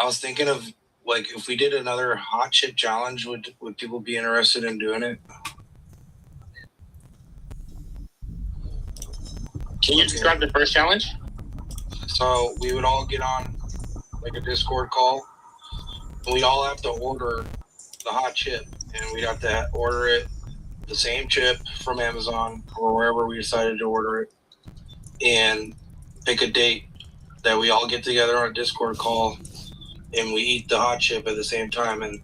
I was thinking of like if we did another hot chip challenge, would people be interested in doing it? Can you describe the first challenge? So we would all get on like a Discord call, and we'd all have to order the hot chip, and we'd have to order it the same chip from Amazon or wherever we decided to order it, and pick a date that we all get together on a Discord call and we eat the hot chip at the same time. And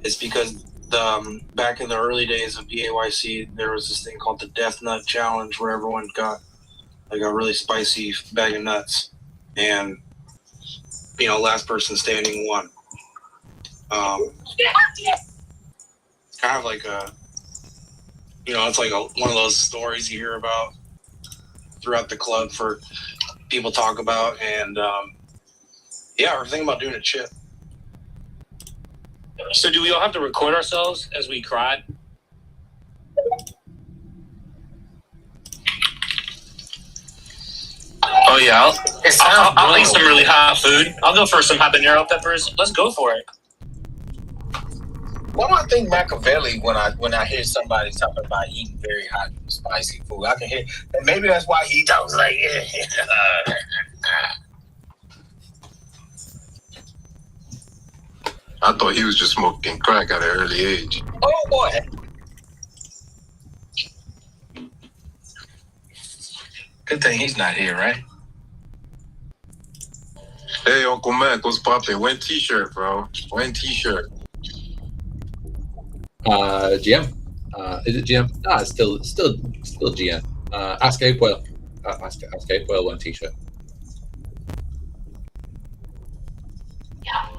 it's because back in the early days of BAYC, there was this thing called the Death Nut Challenge where everyone got like a really spicy bag of nuts, and last person standing won. It's kind of like it's like one of those stories you hear about throughout the club for people talk about, and we're thinking about doing a chip. So do we all have to record ourselves as we cried? Oh yeah, I'll eat some really hot food. I'll go for some habanero peppers. Let's go for it. Why do I think Machiavelli when I hear somebody talking about eating very hot and spicy food? I can hear, and maybe that's why he talks like I thought he was just smoking crack at an early age. Oh boy. Good thing he's not here, right? Hey, Uncle Mac, what's poppin'? When t-shirt, bro? When t-shirt? GM. Is it GM? No, it's still GM. Ask Apewell. Ask Apewell one t-shirt.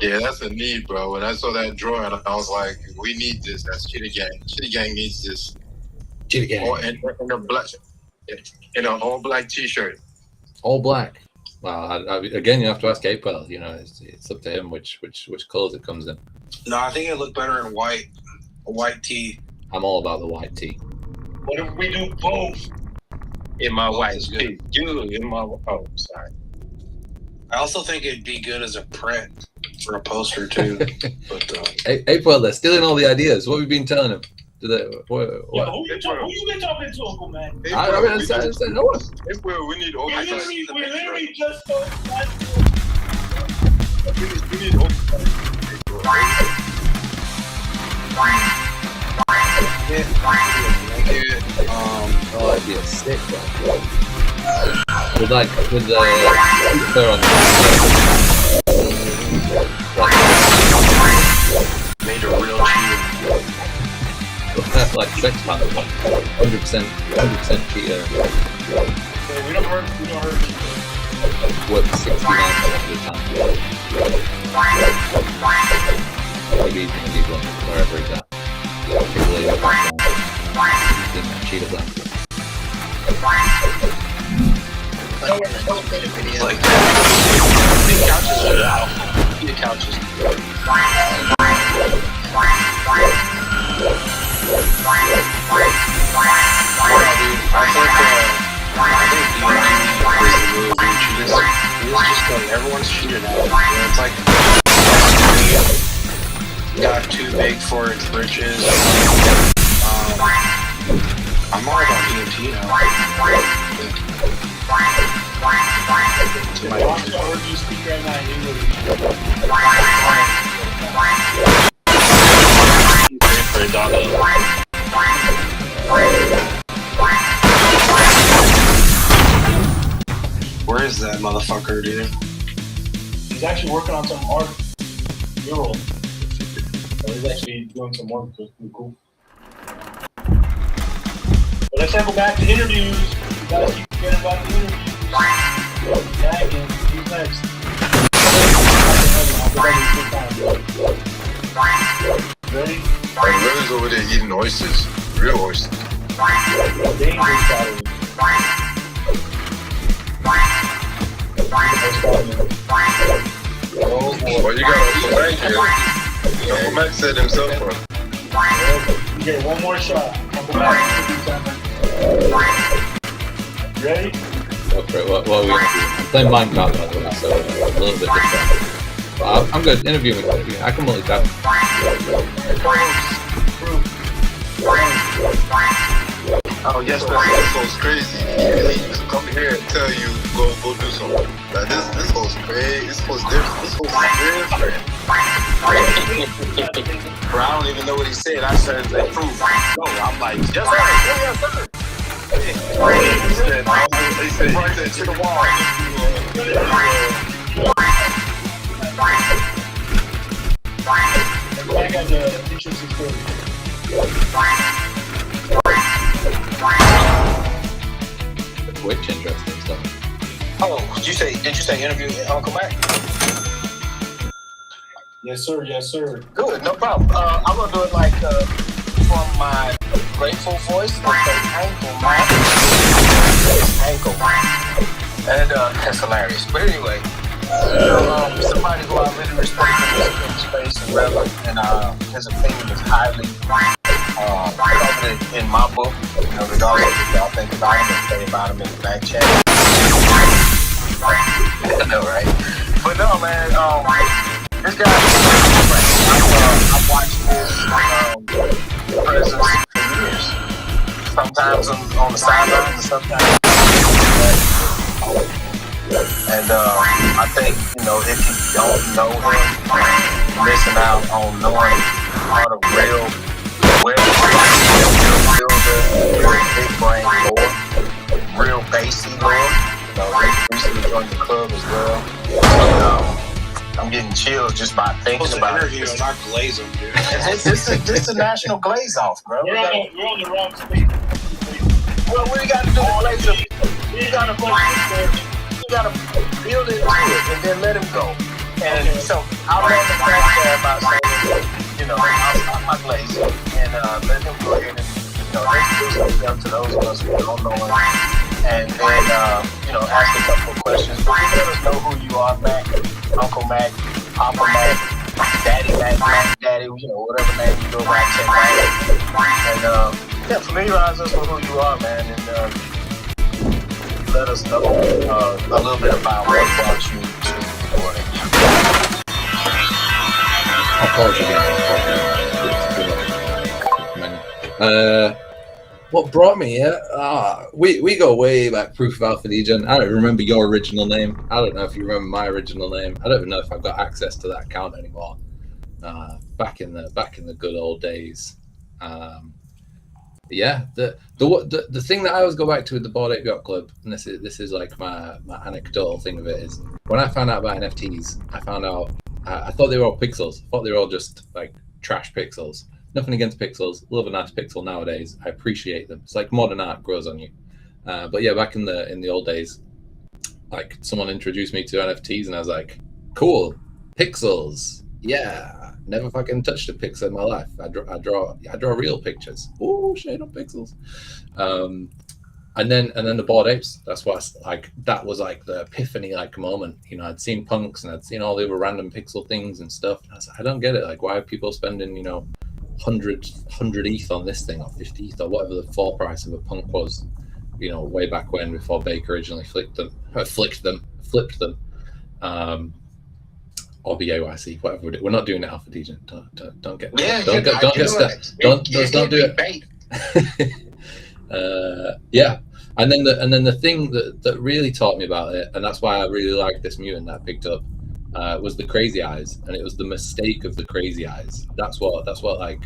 Yeah, that's a need, bro. When I saw that drawing, I was like, we need this. That's Chitty Gang. Chitty Gang needs this. Chitty Gang. Or in a black, in an all black t-shirt. All black. Well, again, you have to ask Apewell. It's up to him which colors it comes in. No, I think it looked better in white. A white tee. I'm all about the white tee. What if we do both? In my white tee. You in my sorry. I also think it'd be good as a print for a poster too. But Apewell, they're stealing all the ideas. What have we been telling him? What? Yo, who you been talking to, Uncle Man? I said no one. We need all we literally just told we need all Oh, it'd be a sick one. With the fur on made a real cheater. like sex man, 100% cheater. we don't hurt. What 69% of the time. Maybe wherever he's at. Cheetah black. Like the couches. Everyone's cheated out. It's like got too big for its britches. I'm all about EMT now. You speak right now in English. For a doggo. Where is that motherfucker, dude? He's actually working on some art mural. So he's actually doing some work, so it's pretty cool. But let's circle back to interviews. You guys keep forgetting about the interviews. Dragon, who's next? Ready? My brother's over there eating oysters. Real oysters. Dangerous calories. Oh boy. Well, you got Uncle Mac here. Uncle Mac said himself. You get one more shot. Uncle Mac. Ready? What are we going to do? I'm playing Minecraft, by the way, so a little bit different. But I'm good. Interview me. I can multitask. Oh yes, this hole's crazy. He really just come here and tell you go do something. Like this hole's crazy. This hole's different. This hole's different. Bro, I don't even know what he said. I said like proof. No, I'm like yes sir. Yes sir. He said to the wall. I got the interesting story. Which interesting stuff. Oh, did you say interview Uncle Mac? Yes, sir. Yes, sir. Good, no problem. I'm gonna do it like from my grateful voice, like Uncle Mac. Ankle. And that's hilarious. But anyway, somebody who I really respect in this space and reverend, and his opinion is highly coveted in my book. You know, regardless of what y'all think about him and say about him in the back chat. I know, right? But no, man, this guy, I've watched his presence for years. Sometimes on the sidelines and sometimes. And I think, you know, if you don't know him, you're missing out on knowing all the real big brain lore, real bassy lore. You know, they recently joined the club as well. I'm getting chills just by thinking about it. Interview, not glaze him, dude. This is a national glaze off, bro. We're on the wrong speed. Well, what you got to do to glaze him? You got to build into it and then let him go. And so I'll let him about saying, you know, I'll stop my glazing and let him go ahead and, you know, introduce himself to those of us who don't know him. And then, you know, ask a couple of questions. But you let us know who you are, Mac, Uncle Mac, Papa Mac, Daddy Mac, Mac Daddy, you know, whatever name you go by, check Mac. And, yeah, familiarize us with who you are, man. And let us know a little bit about what brought you to recording. I'll pause again. What brought me here? We go way back. Proof of Alpha Legion. I don't remember your original name. I don't know if you remember my original name. I don't even know if I've got access to that account anymore. Back in the good old days. Yeah, the thing that I always go back to with the Bored Ape Yacht Club, and this is like my anecdotal thing of it, is when I found out about NFTs, I found out I thought they were all pixels. I thought they were all just like trash pixels. Nothing against pixels. Love a nice pixel nowadays. I appreciate them. It's like modern art grows on you. But yeah, back in the old days, like someone introduced me to NFTs, and I was like, cool, pixels. Yeah. Never fucking touched a pixel in my life. I draw real pictures. Oh, shade on pixels. And then the Bored Apes. That's what that was like the epiphany like moment. You know, I'd seen punks and I'd seen all the other random pixel things and stuff. And I was like, I don't get it. Like, why are people spending 100 ETH on this thing, or 50 ETH, or whatever the floor price of a punk was? You know, way back when, before Baker originally flipped them. Or BAYC, whatever we do. We're not doing it Alpha Legion. Don't get don't do it. Yeah, and then the thing that really taught me about it, and that's why I really liked this mutant that I picked up, was the crazy eyes, and it was the mistake of the crazy eyes. That's what like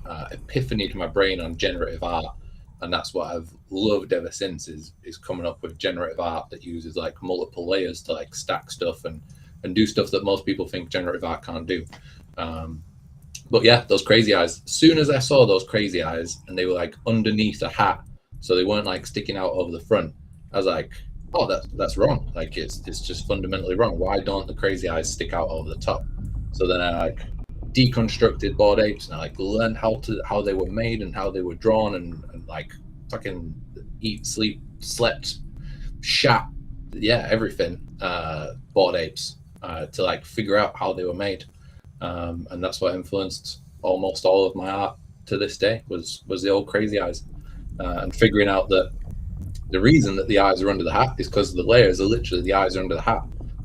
epiphanied my brain on generative art, and that's what I've loved ever since is coming up with generative art that uses like multiple layers to like stack stuff and do stuff that most people think generative art can't do. But yeah, those crazy eyes. As soon as I saw those crazy eyes and they were like underneath a hat, so they weren't like sticking out over the front, I was like, oh, that's wrong. Like it's just fundamentally wrong. Why don't the crazy eyes stick out over the top? So then I like deconstructed Bored Apes and I like learned how they were made and how they were drawn and like fucking eat, sleep, slept, shat, yeah, everything. Bored Apes. To like figure out how they were made, and that's what influenced almost all of my art to this day was the old crazy eyes, and figuring out that the reason that the eyes are under the hat is because the layers are literally the eyes are under the hat,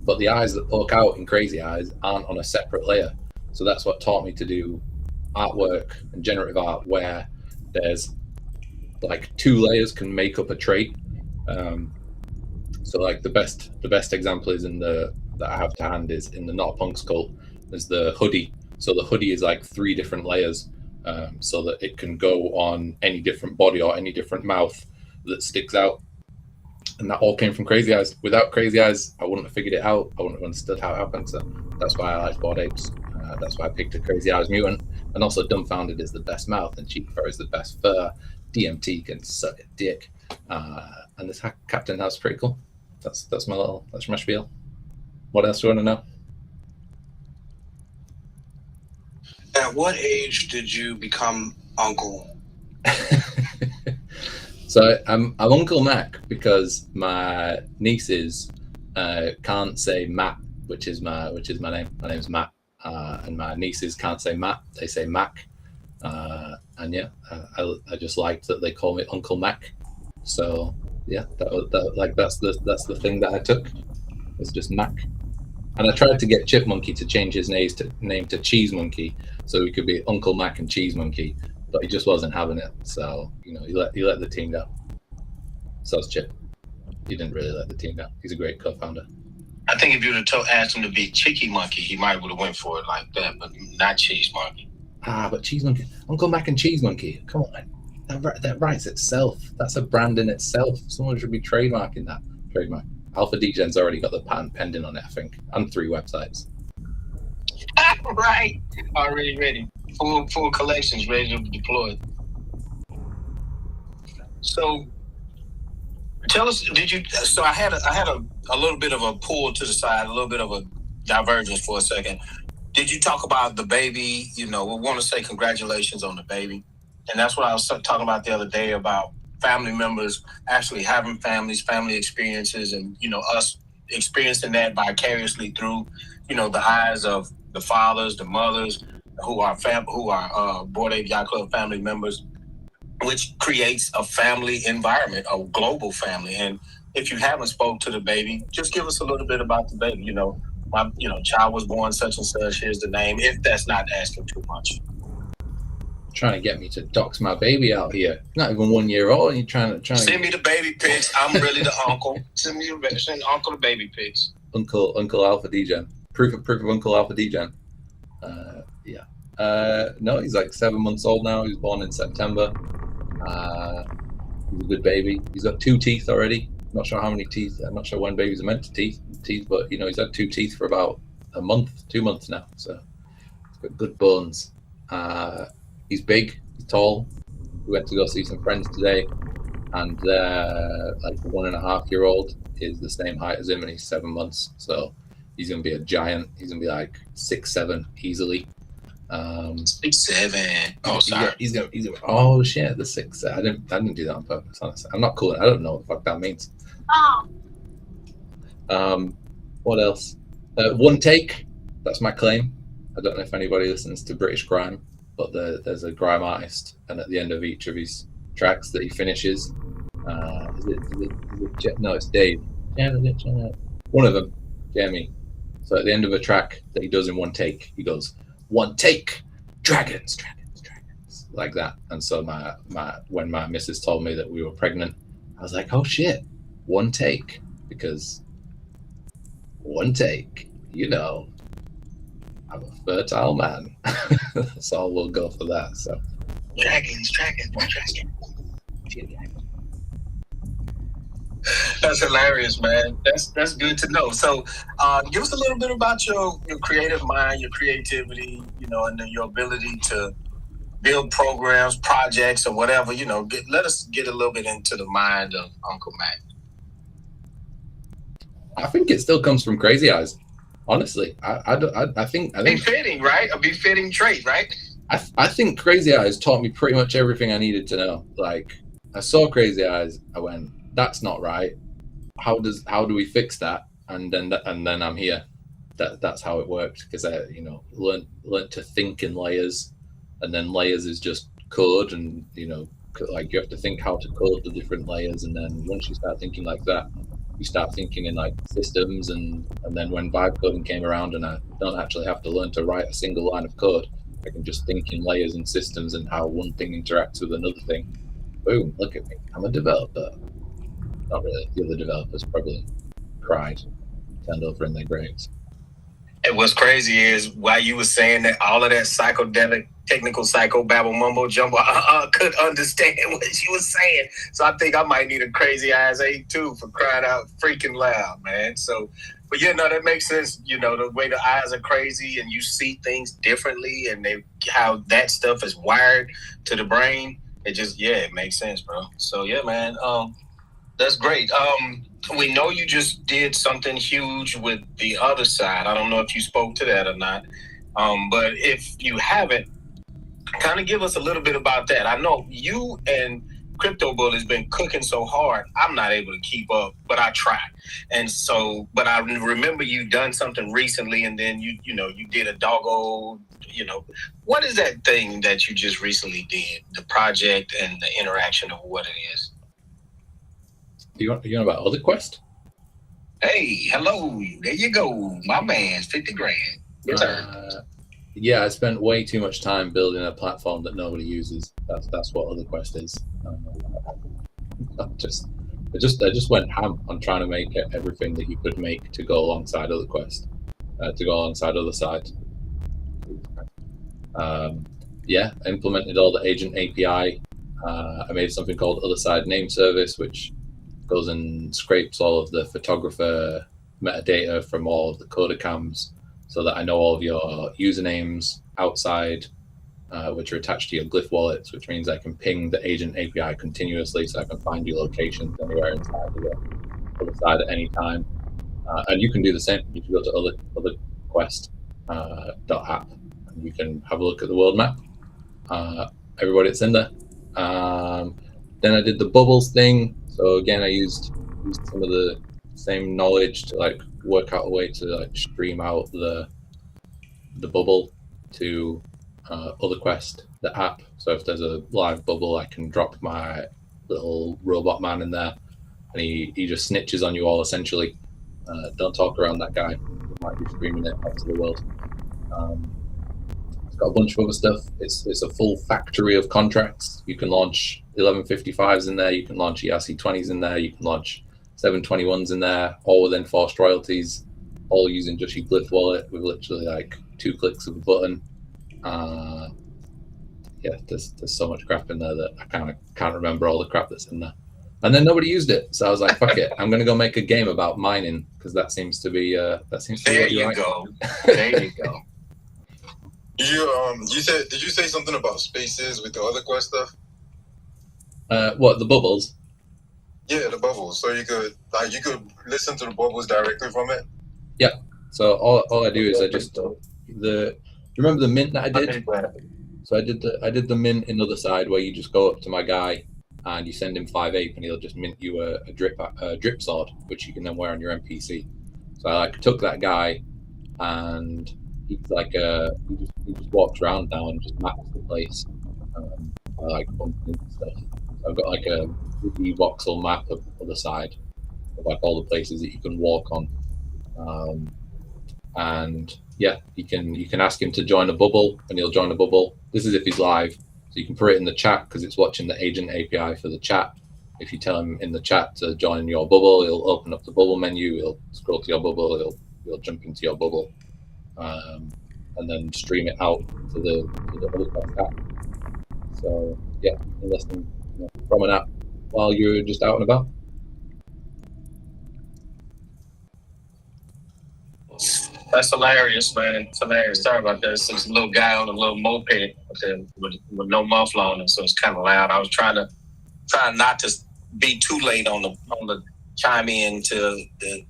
but the eyes that poke out in Crazy Eyes aren't on a separate layer. So that's what taught me to do artwork and generative art where there's like 2 layers can make up a trait. So like the best example is that I have to hand is in the Not a Punk Skull. There's the hoodie. So the hoodie is like 3 different layers, so that it can go on any different body or any different mouth that sticks out. And that all came from Crazy Eyes. Without Crazy Eyes, I wouldn't have figured it out. I wouldn't have understood how it happened. So that's why I like Bored Apes. That's why I picked a Crazy Eyes mutant. And also Dumbfounded is the best mouth and Cheap Fur is the best fur. DMT can suck a dick. And this Captain House is pretty cool. That's my spiel. What else do you want to know? At what age did you become uncle? So I'm Uncle Mac because my nieces can't say Matt, which is my name. My name's Matt, and my nieces can't say Matt; they say Mac. And yeah, I just liked that they call me Uncle Mac. So yeah, that's the thing that I took. It's just Mac. And I tried to get Chip Monkey to change his name to Cheese Monkey, so he could be Uncle Mac and Cheese Monkey, but he just wasn't having it. So he let the team down. So it's Chip. He didn't really let the team down. He's a great co-founder. I think if you'd have asked him to be Chicky Monkey, he might would have went for it like that, but not Cheese Monkey. But Cheese Monkey, Uncle Mac and Cheese Monkey. Come on, that writes itself. That's a brand in itself. Someone should be trademarking that. Trademark. Alpha Degen's already got the patent pending on it, I think, and 3 websites. Right, already ready. Full collections ready to be deployed. So, tell us, did you? So I had a little bit of a pull to the side, a little bit of a divergence for a second. Did you talk about the baby? We want to say congratulations on the baby, and that's what I was talking about the other day about family members actually having family experiences, and us experiencing that vicariously through the eyes of the fathers, the mothers who are Bored Ape Yacht Club family members, which creates a family environment, a global family. And if you haven't spoke to the baby, just give us a little bit about the baby. My child was born such and such. Here's the name. If that's not asking too much. Trying to get me to dox my baby out here. Not even 1 year old. And you're trying to send me the baby pics. I'm really the uncle. Send uncle the baby pics. Uncle Alpha Degen. Proof of Uncle Alpha Degen. Yeah. No, he's like 7 months old now. He was born in September. He's a good baby. He's got 2 teeth already. Not sure how many teeth. I'm not sure when babies are meant to teeth, but he's had 2 teeth for about a month, 2 months now. So he's got good bones. He's big, he's tall. We went to go see some friends today, and like 1.5-year-old is the same height as him, and he's 7 months. So he's gonna be a giant. He's gonna be like 6'7" easily. 6'7". Oh, sorry. He's gonna. Oh shit, the 6. I didn't do that on purpose. Honestly, I'm not cool. I don't know what the fuck that means. What else? 1 take. That's my claim. I don't know if anybody listens to British grime, but there's a grime artist, and at the end of each of his tracks that he finishes, is it no, it's Dave. One of them, Jamie. So at the end of a track that he does in 1 take, he goes, 1 take, dragons, like that. And so when my missus told me that we were pregnant, I was like, oh shit, 1 take, because 1 take, I'm a fertile man. So we'll go for that. So dragons. That's hilarious, man. That's good to know. So give us a little bit about your creative mind, your creativity, and then your ability to build programs, projects, or whatever. Let us get a little bit into the mind of Uncle Mac. I think it still comes from Crazy Eyes. Honestly, I think befitting, right? A befitting trait, right? I think Crazy Eyes taught me pretty much everything I needed to know. Like, I saw Crazy Eyes, I went, that's not right. How do we fix that? And then I'm here. That's how it worked, because I learned to think in layers, and then layers is just code, and like you have to think how to code the different layers, and then once you start thinking like that, you start thinking in like systems, and then when vibe coding came around and I don't actually have to learn to write a single line of code, I can just think in layers and systems and how one thing interacts with another thing. Boom, look at me, I'm a developer. Not really, the other developers probably cried, turned over in their graves. And what's crazy is while you were saying that, all of that psychedelic, technical psycho babble mumbo jumbo, could understand what you were saying. So I think I might need a crazy eyes 8 too for crying out freaking loud, man. So, but yeah, no, that makes sense. You know, the way the eyes are crazy and you see things differently, and how that stuff is wired to the brain. It just, it makes sense, bro. So yeah, man. That's great. We know you just did something huge with the other side. I don't know if you spoke to that or not. But if you haven't, kind of give us a little bit about that. I know you and Crypto Bull has been cooking so hard, I'm not able to keep up, but I try. And so, but I remember you done something recently, and then you did a doggo, what is that thing that you just recently did? The project and the interaction of what it is. You want about Other Quest? Hey, hello. There you go. My man's 50 grand. Yes, sir. Yeah, I spent way too much time building a platform that nobody uses. That's what Other Quest is. I just went ham on trying to make everything that you could make to go alongside Other Quest, to go alongside Other Side. I implemented all the agent API. I made something called Other Side Name Service, which goes and scrapes all of the photographer metadata from all of the coder cams, so that I know all of your usernames outside, which are attached to your glyph wallets, which means I can ping the agent API continuously, so I can find your locations anywhere inside of the Other Side at any time. And you can do the same. You can go to otherquest.app, and you can have a look at the world map. Everybody that's in there. Then I did the bubbles thing. So again, I used some of the same knowledge to like work out a way to like stream out the bubble to Other Quest, the app. So if there's a live bubble, I can drop my little robot man in there, and he just snitches on you all essentially. Don't talk around that guy. He might be streaming it out to the world. It's got a bunch of other stuff. It's a full factory of contracts. You can launch 1155s in there. You can launch ERC20s in there. You can launch 721s in there, all within forced royalties, all using just your glyph wallet with literally like 2 clicks of a button. There's so much crap in there that I kind of can't remember all the crap that's in there. And then nobody used it, so I was like, "Fuck it! I'm gonna go make a game about mining because that seems to be There what you like. go. There you go. Did you say something about spaces with the Other Quest stuff? What, the bubbles? Yeah, the bubbles. So you could listen to the bubbles directly from it. Yeah. So all I do is remember the mint that I did? So I did the mint in Other Side where you just go up to my guy and you send him 5 ape and he'll just mint you a drip sword, which you can then wear on your NPC. So I like took that guy, and he's like he just walks around now and just maps the place. I like bumping into stuff. So I've got like a voxel map of the Other Side of like all the places that you can walk on. And yeah, you can ask him to join a bubble, and he'll join a bubble. This is if he's live, so you can put it in the chat because it's watching the agent API for the chat. If you tell him in the chat to join your bubble, he'll open up the bubble menu. He'll scroll to your bubble. He'll jump into your bubble, and then stream it out to the Other Quest app. So yeah, you can listen from an app while you're just out and about. That's hilarious, man. It's hilarious. Sorry about that. It's a little guy on a little moped with no muffler on it, so it's kind of loud. I was trying not to be too late on the chime in to the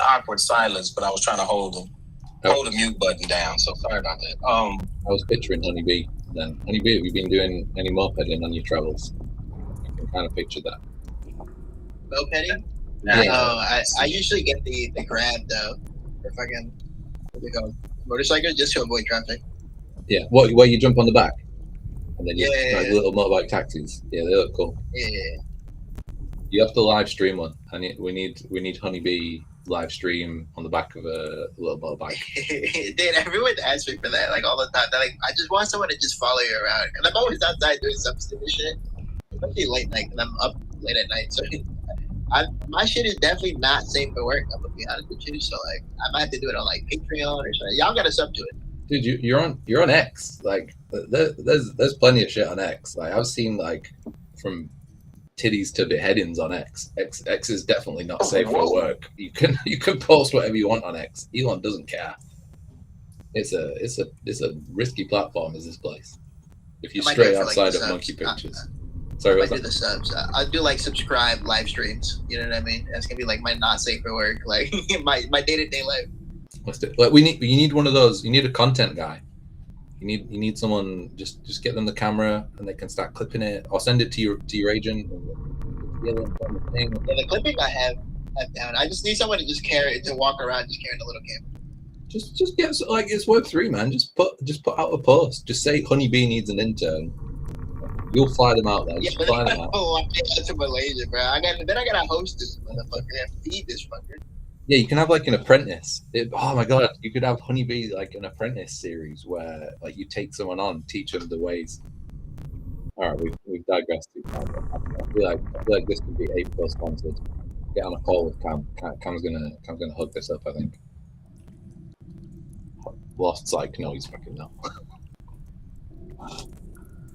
awkward silence, but I was trying to hold the mute button down. So sorry about that. I was picturing Honeybee. Then Honeybee, have you been doing any mopeding on your travels? I can kind of picture that. Mopeding? Yeah. I usually get the grab though. If I can, what do you call it? Motorcycle, just to avoid traffic. Yeah, where you jump on the back, and then you Yeah. like little motorbike taxis. Yeah, they look cool. Yeah. You have to live stream one. We need Honeybee live stream on the back of a little motorbike. Dude, everyone asks me for that like all the time. They're like, I just want someone to just follow you around. And I'm always outside doing some stupid shit. Especially late night, and I'm up late at night. So my shit is definitely not safe for work. I'm gonna be honest with you. So like, I might have to do it on like Patreon or something. Y'all gotta sub to it. Dude, you're on X. Like, there's plenty of shit on X. Like, I've seen like from titties to beheadings on X. X is definitely not safe for work. You can post whatever you want on X. Elon doesn't care. It's a risky platform. Is this place? If you're straight outside of monkey pictures. Sorry, I do the subs. I do like subscribe live streams. You know what I mean? That's gonna be like my not safe for work, like my day-to-day life. Like you need one of those. You need a content guy. You need someone. Just get them the camera and they can start clipping it, or send it to your agent. Yeah, the clipping I have down. I just need someone to just walk around just carrying a little camera. Just get like it's Web3, man. Just put out a post. Just say Honeybee needs an intern. You'll fly them out there. Yeah, just fly them out. Oh, I'm getting to Malaysia, bro. I gotta host this motherfucker and feed this fucker. Yeah, you can have like an apprentice. Oh my god, you could have Honeybee like an apprentice series where like you take someone on, teach them the ways. All right, we've digressed too far. I feel like this could be April sponsored. Get on a call with Cam. Cam's gonna hook this up, I think. Lost's like, no, he's fucking not.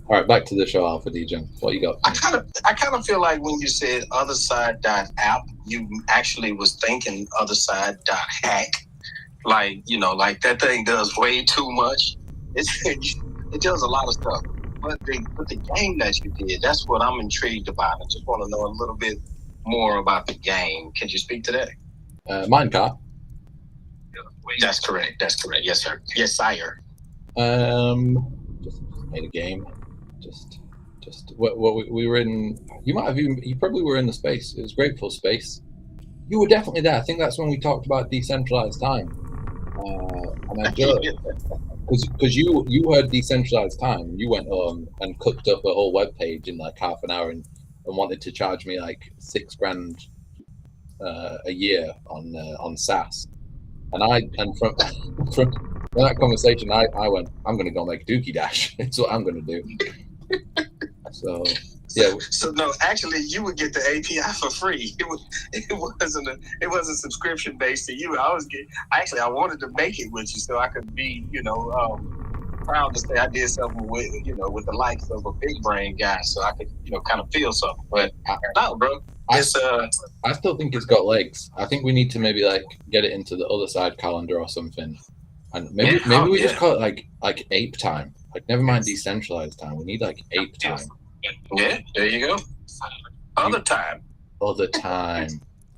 All right, back to the show, Alpha DJ. What you got? I kind of feel like when you said otherside.app, you actually was thinking otherside.hack. Like, you know, like that thing does way too much. It does a lot of stuff. But the game that you did, that's what I'm intrigued about. I just want to know a little bit more about the game. Can you speak to that? Minecart. That's correct. That's correct. Yes, sir. Yes, sire. Just made a game. Just what we were in. You probably were in the space. It was Grateful Space. You were definitely there. I think that's when we talked about decentralized time. And I joked because you heard decentralized time. You went home and cooked up a whole web page in like half an hour and wanted to charge me like $6,000 a year on SaaS. And from that conversation, I went, I'm going to go make Dookie Dash. It's what I'm going to do. So yeah. So no, actually, you would get the API for free. It wasn't subscription based to you. I wanted to make it with you so I could be, proud to say I did something with the likes of a big brain guy, so I could kind of feel something. But no, bro. I still think it's got legs. I think we need to maybe like get it into the other side calendar or something, and maybe we just call it like ape time. Like never mind decentralized time. We need like ape time. Yeah, there you go. Other time.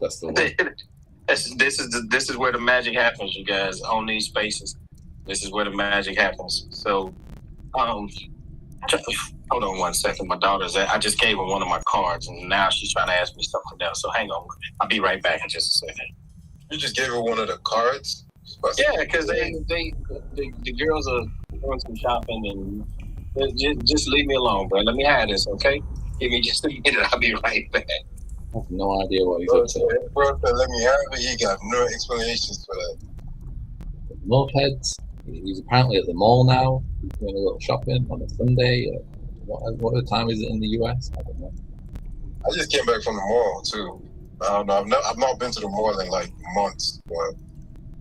That's the one. This is where the magic happens, you guys. On these spaces, this is where the magic happens. So, hold on one second. My daughter's I just gave her one of my cards, and now she's trying to ask me something else. So hang on. I'll be right back in just a second. You just gave her one of the cards? Yeah, because the girls are doing some shopping, and just leave me alone, bro. Let me have this, okay? Give me just a minute. I'll be right back. I have no idea what he's up to. Bro, let me have it. He got no explanations for that. Mopeds. He's apparently at the mall now. He's doing a little shopping on a Sunday. What time is it in the US? I don't know. I just came back from the mall too. I don't know. I've not been to the mall in like months, but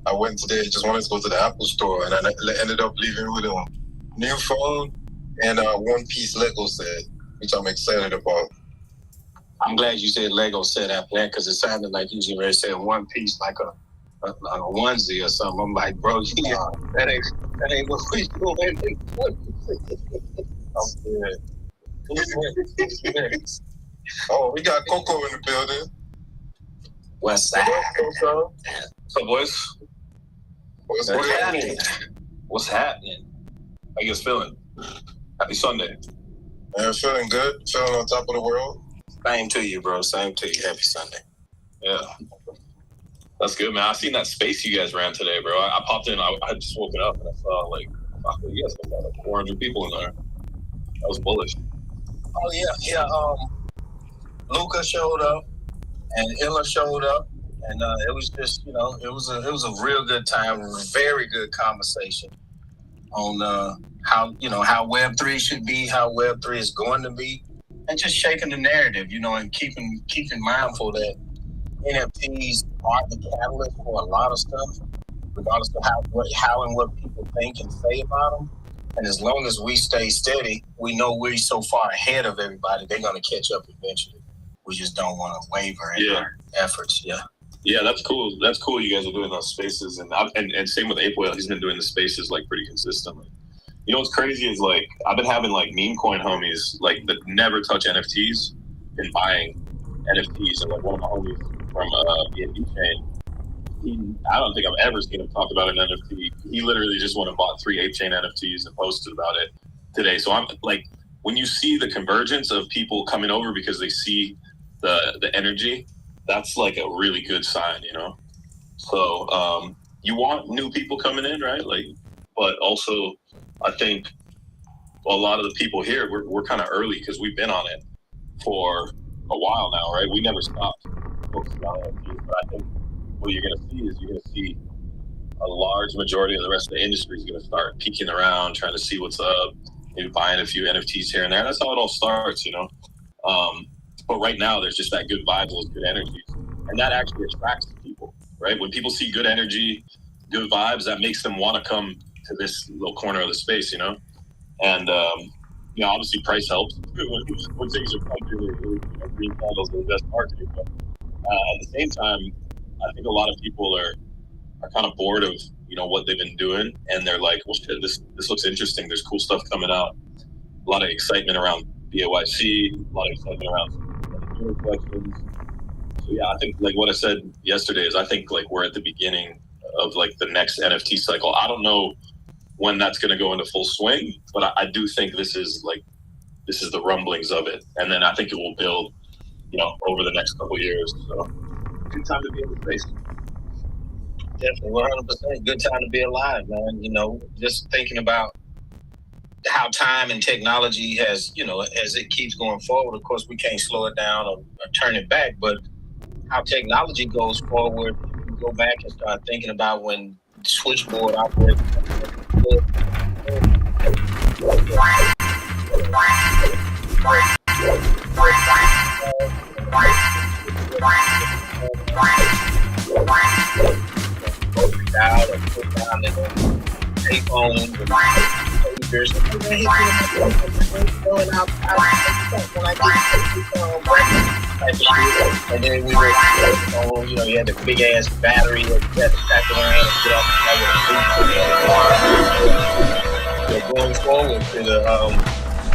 I went today. Just wanted to go to the Apple store, and I ended up leaving with a new phone and a one-piece Lego set, which I'm excited about. I'm glad you said Lego set after that, because it sounded like you already said one piece, like a onesie or something. I'm like, bro, that ain't what we doing. I'm good. Oh, we got Coco in the building. What's that? So, boys, what's happening? What's happening? How you guys feeling? Happy Sunday. I'm feeling good. Feeling on top of the world. Same to you, bro. Same to you. Happy Sunday. Yeah. That's good, man. I seen that space you guys ran today, bro. I popped in. I had just woken up and I saw like, you guys got like 400 people in there. That was bullish. Oh yeah. Luca showed up, and Illa showed up, and it was just, it was a real good time, very good conversation on how Web3 should be, how Web3 is going to be, and just shaking the narrative, and keeping mindful that NFTs are the catalyst for a lot of stuff, regardless of how and what people think and say about them. And as long as we stay steady, we know we're so far ahead of everybody, they're going to catch up eventually. We just don't want to waver in our efforts. Yeah, that's cool. That's cool. You guys are doing those spaces, and same with Ape Whale. He's been doing the spaces like pretty consistently. You know what's crazy is like I've been having like meme coin homies like that never touch NFTs and buying NFTs, and like one of my homies from BNB chain. I don't think I've ever seen him talk about an NFT. He literally just went and bought 3 Ape Chain NFTs and posted about it today. So I'm like, when you see the convergence of people coming over because they see the energy, that's like a really good sign, So you want new people coming in, right? Like, but also I think a lot of the people here, we're kind of early because we've been on it for a while now, right? We never stopped focusing on NFTs, but I think what you're going to see is a large majority of the rest of the industry is going to start peeking around, trying to see what's up, maybe buying a few NFTs here and there. That's how it all starts, But right now, there's just that good vibes, those good energies, and that actually attracts people, right? When people see good energy, good vibes, that makes them want to come to this little corner of the space, And obviously, price helps when things are pumping. Green candles are the best marketing, but at the same time, I think a lot of people are kind of bored of what they've been doing, and they're like, well, shit, this looks interesting. There's cool stuff coming out. A lot of excitement around BAYC, a lot of excitement around newer collections. So yeah, I think like what I said yesterday is I think like we're at the beginning of like the next NFT cycle. I don't know when that's going to go into full swing, but I do think this is the rumblings of it, and then I think it will build over the next couple of years. So good time to be in the space. Definitely, 100%. Good time to be alive, man. Just thinking about how time and technology has, as it keeps going forward, of course, we can't slow it down or turn it back, but how technology goes forward, you go back and start thinking about when switchboard operated. Out and put down and then take on the papers and then we were on, you had the big ass battery that you had to pack around and get up. Going forward to the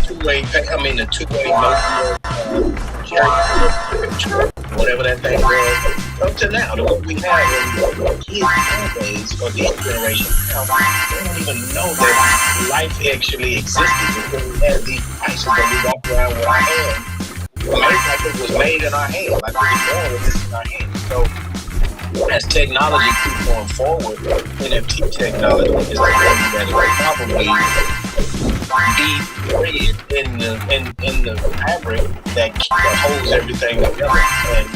two-way whatever that thing was, up to now, the what we have in kids nowadays, or this generation now, they don't even know that life actually existed because we had these devices that we walk around with our hands. Like it was made in our hands, like we were born with this in our hands. So as technology keeps going forward, NFT technology is the thing that will probably be in the fabric that holds everything together. And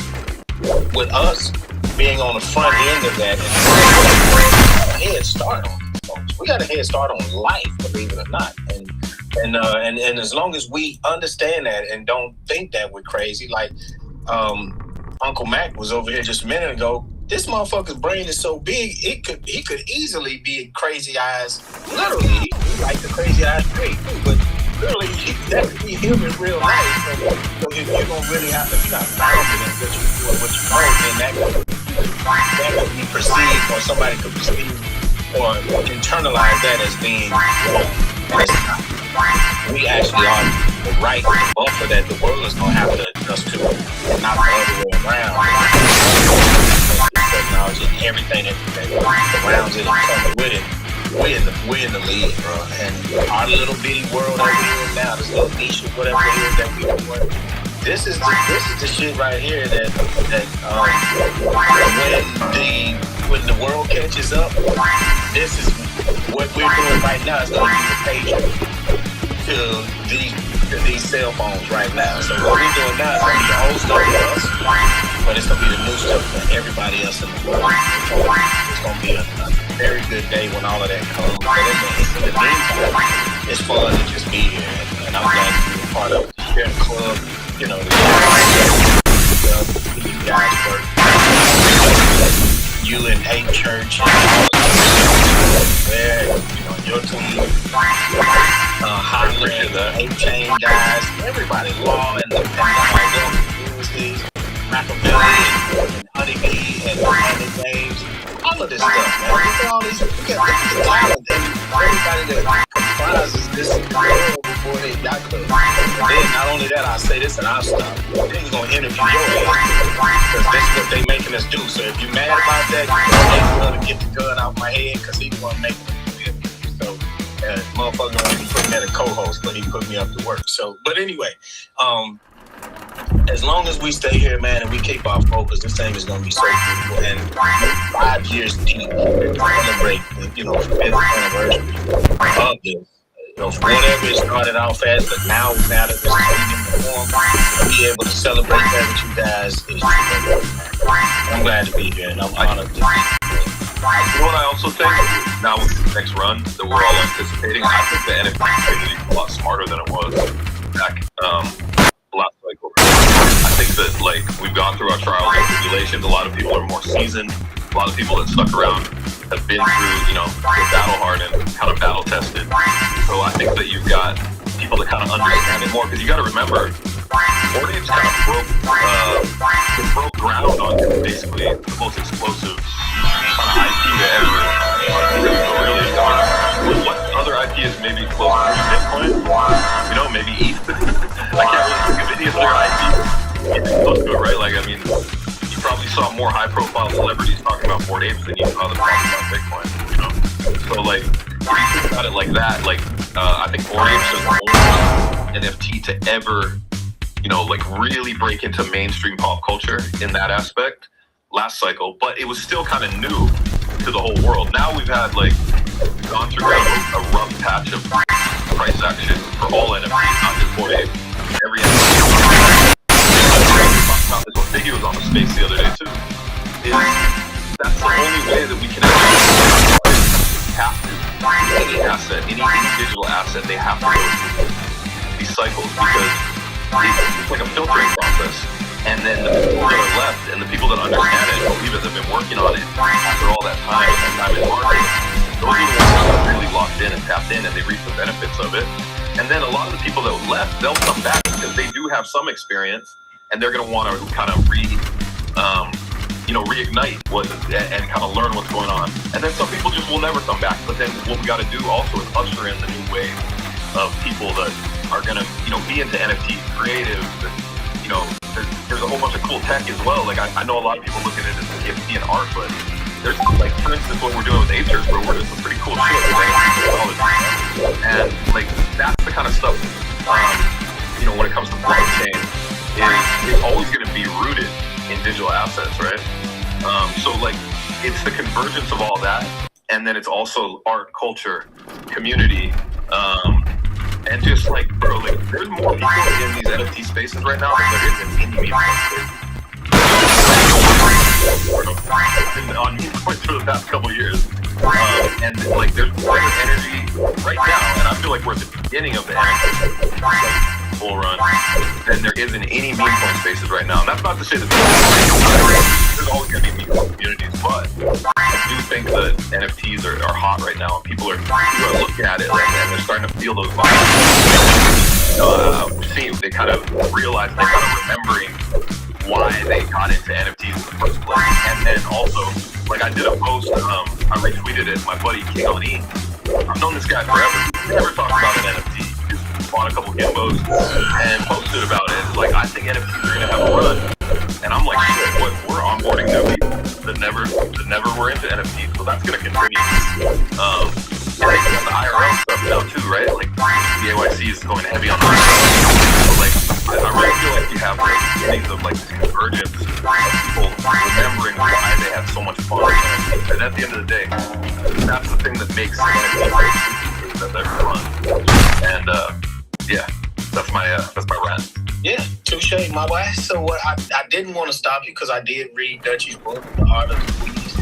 with us being on the front end of that, and we got a head start on these folks. We got a head start on life, believe it or not. And as long as we understand that and don't think that we're crazy, like Uncle Mac was over here just a minute ago. This motherfucker's brain is so big, he could easily be Crazy Eyes. Literally, he like the Crazy Eyes tree, but literally, that could be him in real life. So if you don't really have to, if you're not grounded in what you know, then that could be perceived, or somebody could perceive or internalize that as being wrong. And it's not. We actually are the right buffer that the world is going to have to adjust to, and not the other way around. Technology and everything that surrounds it and comes with it, we're in the lead, bro. And our little bitty world that we're in now, this little niche or whatever it is that we're doing, this is the shit right here that when the world catches up, this is what we're doing right now. Is going to be the page. to these cell phones right now. So what we're doing now is going to be the old stuff for us, but it's going to be the new stuff for everybody else in the world. It's going to be a very good day when all of that comes. But in the meantime, it's fun to just be here, and I'm glad to be a part of the Share the Club. You know, the guys work. You in Hate Church, where your team, Highland, Hate Chain guys, everybody, Law and the Machiavelli and Honeybee and Honey Games, all of this stuff, man. Look at all these, look at the talent and everybody that comprises this world before they got club. And then not only that, I'll say this and I'll stop. Then he's gonna interview your ass because that's what they making us do. So if you're mad about that, you're gonna get the gun out my head because he the one making it. So motherfucker don't even put me as a co-host, but he put me up to work. So, but anyway, as long as we stay here, man, and we keep our focus, this thing is gonna be so beautiful. And 5 years deep, celebrate the 5th anniversary of this. Whatever it started out fast, but now that it's taking form, to be able to celebrate that with you guys is tremendous. I'm glad to be here, and I'm honored to be here. You know what I also think? Now with the next run that we're all anticipating, I think the NFT community is a lot smarter than it was back last cycle. I think that we've gone through our trials and tribulations. A lot of people are more seasoned. A lot of people that stuck around have been through, battle hardened, kind of battle tested. So I think that you've got people that kind of understand it more, because you got to remember, Ordians kind of broke ground on basically the most explosive kind of IP to ever. Really, what other IP is maybe close to Bitcoin? Maybe ETH. I can't really think of any other IP close to it, right? You probably saw more high-profile celebrities talking about Bored Apes than you saw them talking about Bitcoin. So if you think about it like that, I think Bored Apes is the only NFT to ever, really break into mainstream pop culture in that aspect last cycle, but it was still kind of new to the whole world. Now we've had gone through a rough patch of price action for all NFTs, not just Bored Apes. Every NFT. This one Biggie was on the space the other day too. That's the only way that we can actually have to any asset, any digital asset, they have to go through these cycles, because it's like a filtering process. And then the people that are left and the people that understand it, believe it, have been working on it after all that time in market, those are the ones that are really locked in and tapped in, and they reap the benefits of it. And then a lot of the people that left, they'll come back because they do have some experience, and they're going to want to kind of reignite and kind of learn what's going on. And then some people just will never come back. But then what we got to do also is usher in the new wave of people that are going to, be into NFTs, creatives, and, there's a whole bunch of cool tech as well. I know a lot of people look at it as NFT and art, but there's for instance, what we're doing with Apes, where we're doing some pretty cool shit with and that's the kind of stuff, when it comes to blockchain, is always going to be rooted in digital assets, right? So it's the convergence of all that, and then it's also art, culture, community, and just bro, there's more people in these NFT spaces right now than there is in any media space. On me for the past couple of years, and there's more energy right now, and I feel like we're at the beginning of the NFT bull run than there is in any meme coin spaces right now. And that's not to say that there's always going to be meme coin communities, but I do think that NFTs are hot right now, and people are looking at it and they're starting to feel those vibes. They kind of realize, they kind of remembering why they got into NFTs in the first place. And then also, I did a post, I retweeted it, my buddy King Ali. I've known this guy forever. He never talked about an NFT. He just bought a couple gimbos and posted about it. I think NFTs are gonna have a run. And I'm like, shit, we're onboarding new people that never were into NFTs, so that's gonna continue. And they got the IRL stuff now too, right? The AYC is going heavy on the IRL. So I really feel like you have the beginnings of this convergence of people remembering why they had so much fun. And at the end of the day, that's the thing that makes NFTs that they're fun. And my wife. So what I didn't want to stop you because I did read Dutchie's book, The Art of the Squeeze.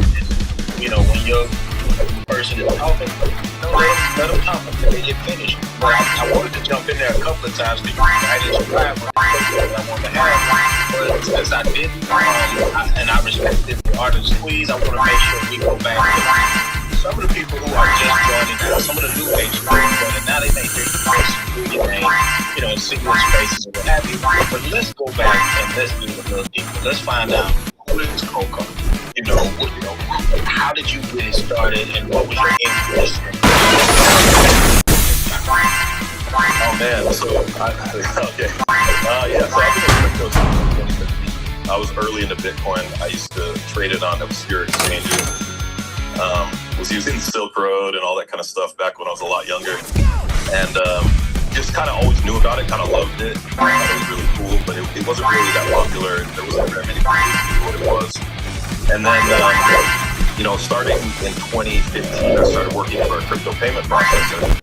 You know, when your person is talking, let them talk until they get finished. But I wanted to jump in there a couple of times because I didn't grab what I wanted to have. But since I didn't, and I respected The Art of the Squeeze, I want to make sure we go back to some of the people who are just joining now, some of the new age people, and now they may hear your name, you know, see your spaces and what have you. But let's go back and let's do it a little deeper. Let's find out who is Coco. You know, how did you get it started, and what was your interest? Oh man, so okay, yeah. So I've been in crypto since 2015. I was early into Bitcoin. I used to trade it on obscure exchanges. Was using Silk Road and all that kind of stuff back when I was a lot younger, and just kind of always knew about it, kind of loved it. I thought it was really cool, but it wasn't really that popular. There wasn't very many people who knew what it was. And then, you know, starting in 2015, I started working for a crypto payment processor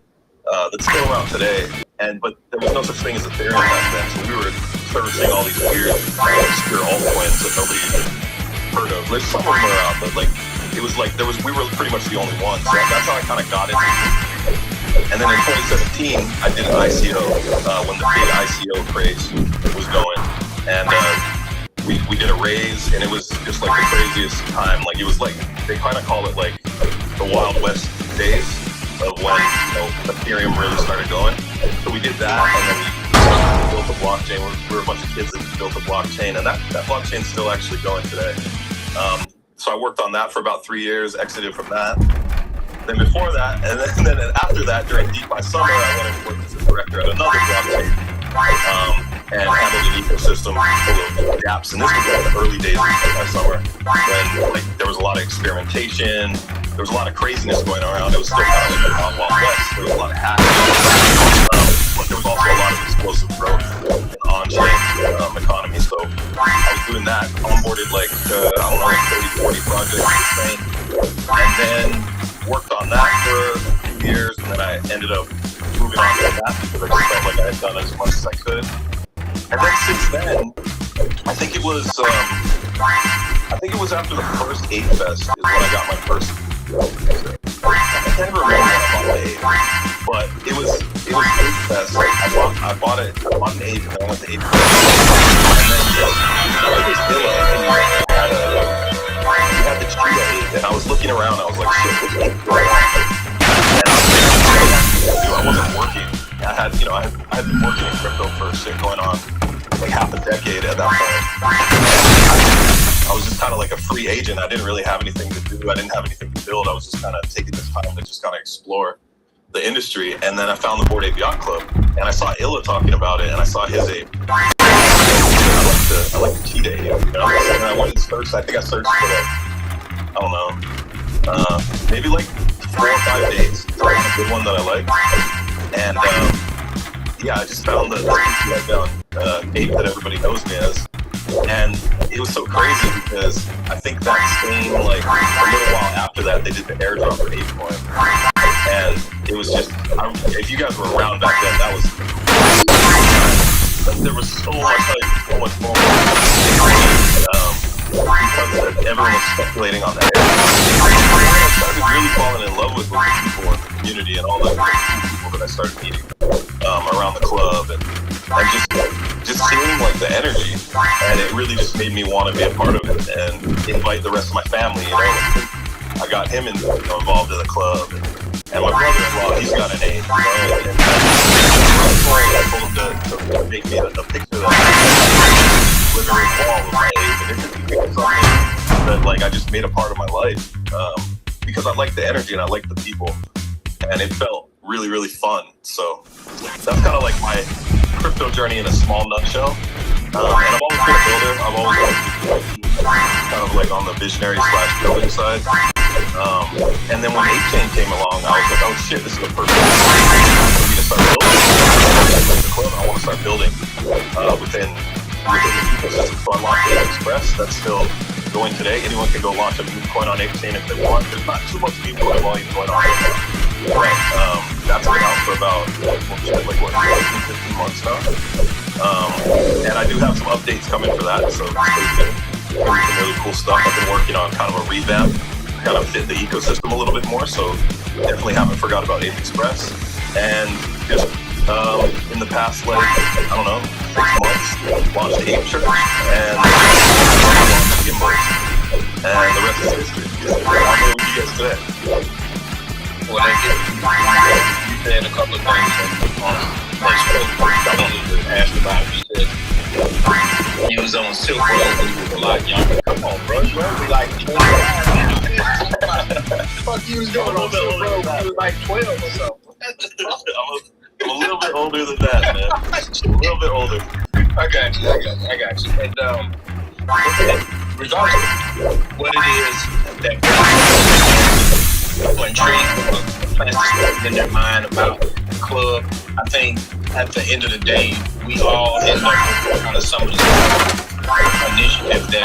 that's still around today. But there was no such thing as Ethereum back then, so we were servicing all these weird, obscure altcoins that nobody even heard of. There's some of them around, but like, it was like we were pretty much the only ones. So that's how I kind of got into it. And then in 2017, I did an ICO when the big ICO craze was going, and we did a raise, and it was just like the craziest time. Like, it was like, they kind of call it like the Wild West days of when, you know, Ethereum really started going. So we did that, and then we built a blockchain. We were a bunch of kids that built a blockchain, and that blockchain's still actually going today. So I worked on that for about 3 years, exited from that. Then before that, and then after that, during DeFi Summer, I went and worked as a director at another blockchain, and handled an ecosystem full of gaps. And this was like the early days of DeFi Summer, when like there was a lot of experimentation, there was a lot of craziness going around. It was still kind of like Wild West. There was a lot of hacking, but there was also a lot of explosive growth in the on-chain economy. So I was doing that, onboarded like, I don't know, like 30, 40 projects in Spain, and then worked on that for a few years, and then I ended up moving on to that because I just felt like I had done as much as I could. And then since then, I think it was after the first 8 Fest is when I got my first. I can't remember when I bought the 8, but it was 8 Fest. I bought an 8, and I went to 8 Fest, and then I was we had the Cheetah 8, and I was looking around. I was like, shit, what's 8 going on? And I wasn't working. I had been working in crypto for shit going on like half a decade at that point. I was just kind of like a free agent. I didn't really have anything to do. I didn't have anything to build. I was just kind of taking this time to just kind of explore the industry. And then I found the Bored Ape Yacht Club, and I saw Illa talking about it, and I saw his ape. I like the Cheetah ape, you know? And I went and searched. I think I searched for like, I don't know, maybe like 4 or 5 days to find a good one that I liked. And yeah, I just found the ape that everybody knows me as. And it was so crazy because I think that same, like, a little while after that, they did the airdrop for ApeCoin. And it was just, if you guys were around back then, that was, there was so much hype, so much more. Because everyone was speculating on that. I started really falling in love with the people in the community and all the people that I started meeting around the club, and just seeing like the energy, and it really just made me want to be a part of it and invite the rest of my family. You know, I got him involved in the club, and my brother-in-law, he's got an ape. You know, and I told him to make me a picture of that living room wall with my ape, and it just became something that like I just made a part of my life because I like the energy and I like the people, and it felt really, really fun. So that's kind of like my crypto journey in a small nutshell. And I've always been a builder. I've always been kind of like on the visionary / building side. And then when 8chain came along, I was like, oh shit, this is the perfect time for me to start building. I want to start building within the ecosystem. So I launched Ape Express. That's still going today. Anyone can go launch a meme coin on 8chain if they want. There's not too much meme coin volume going on. Right. That's been out for about 15 months now. And I do have some updates coming for that, so stay tuned. Some really cool stuff. I've been working on kind of a revamp, kind of fit the ecosystem a little bit more, so definitely haven't forgot about Ape Express. And just in the past, like, I don't know, 6 months, launched Ape Church and launched Gimbals. And the rest is history. I'm here with you guys today. Well, you said a couple of things. I wanted to ask about it. You said you was on Silk Road when you was a lot younger. Come on, bro. You only like 12. Fuck you was doing on Silk Road when you was like 12 or something. I'm a little bit older than that, man. A little bit older. I got you. And regardless of what it is that people intrigued or plans to stuff in their mind about the club, I think at the end of the day, we all end up with kind of some of the initiatives that,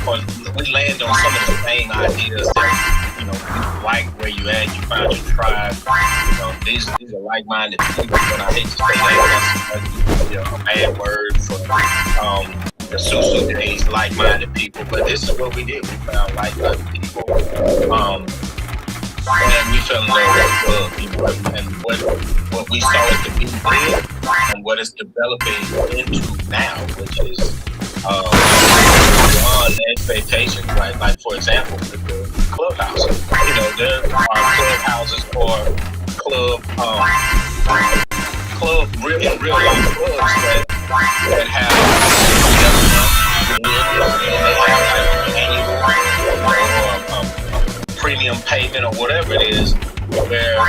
or we land on some of the same ideas that, you know, you like where you at, you found your tribe. You know, these are like-minded people, but I hate to say that's a bad word for the Susu days, like-minded people, but this is what we did. We found like-minded people. And we fell in love with the club, you know, and what we saw it to be then, and what it's developing into now, which is beyond expectations, right? Like, for example, the clubhouse. You know, there are clubhouses or real life clubs that have premium payment or whatever it is, where our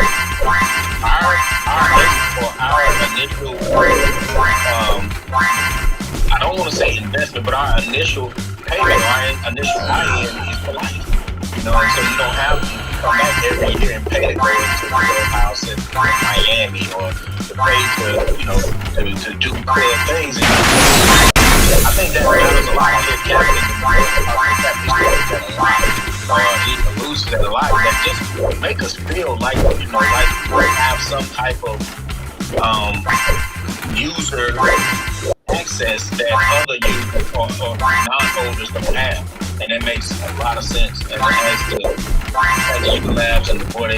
initial I don't want to say investment, but our initial payment, our initial buy-in is for life. You know, and so you don't have to come back every year and pay to go into the clubhouse in Miami or to pay to do club things. And I think that matters a lot. I hear Captain loses that a lot. That just make us feel like, you know, like we have some type of user access that other users or non-holders don't have. And that makes a lot of sense. And as the Uber Labs and the Board of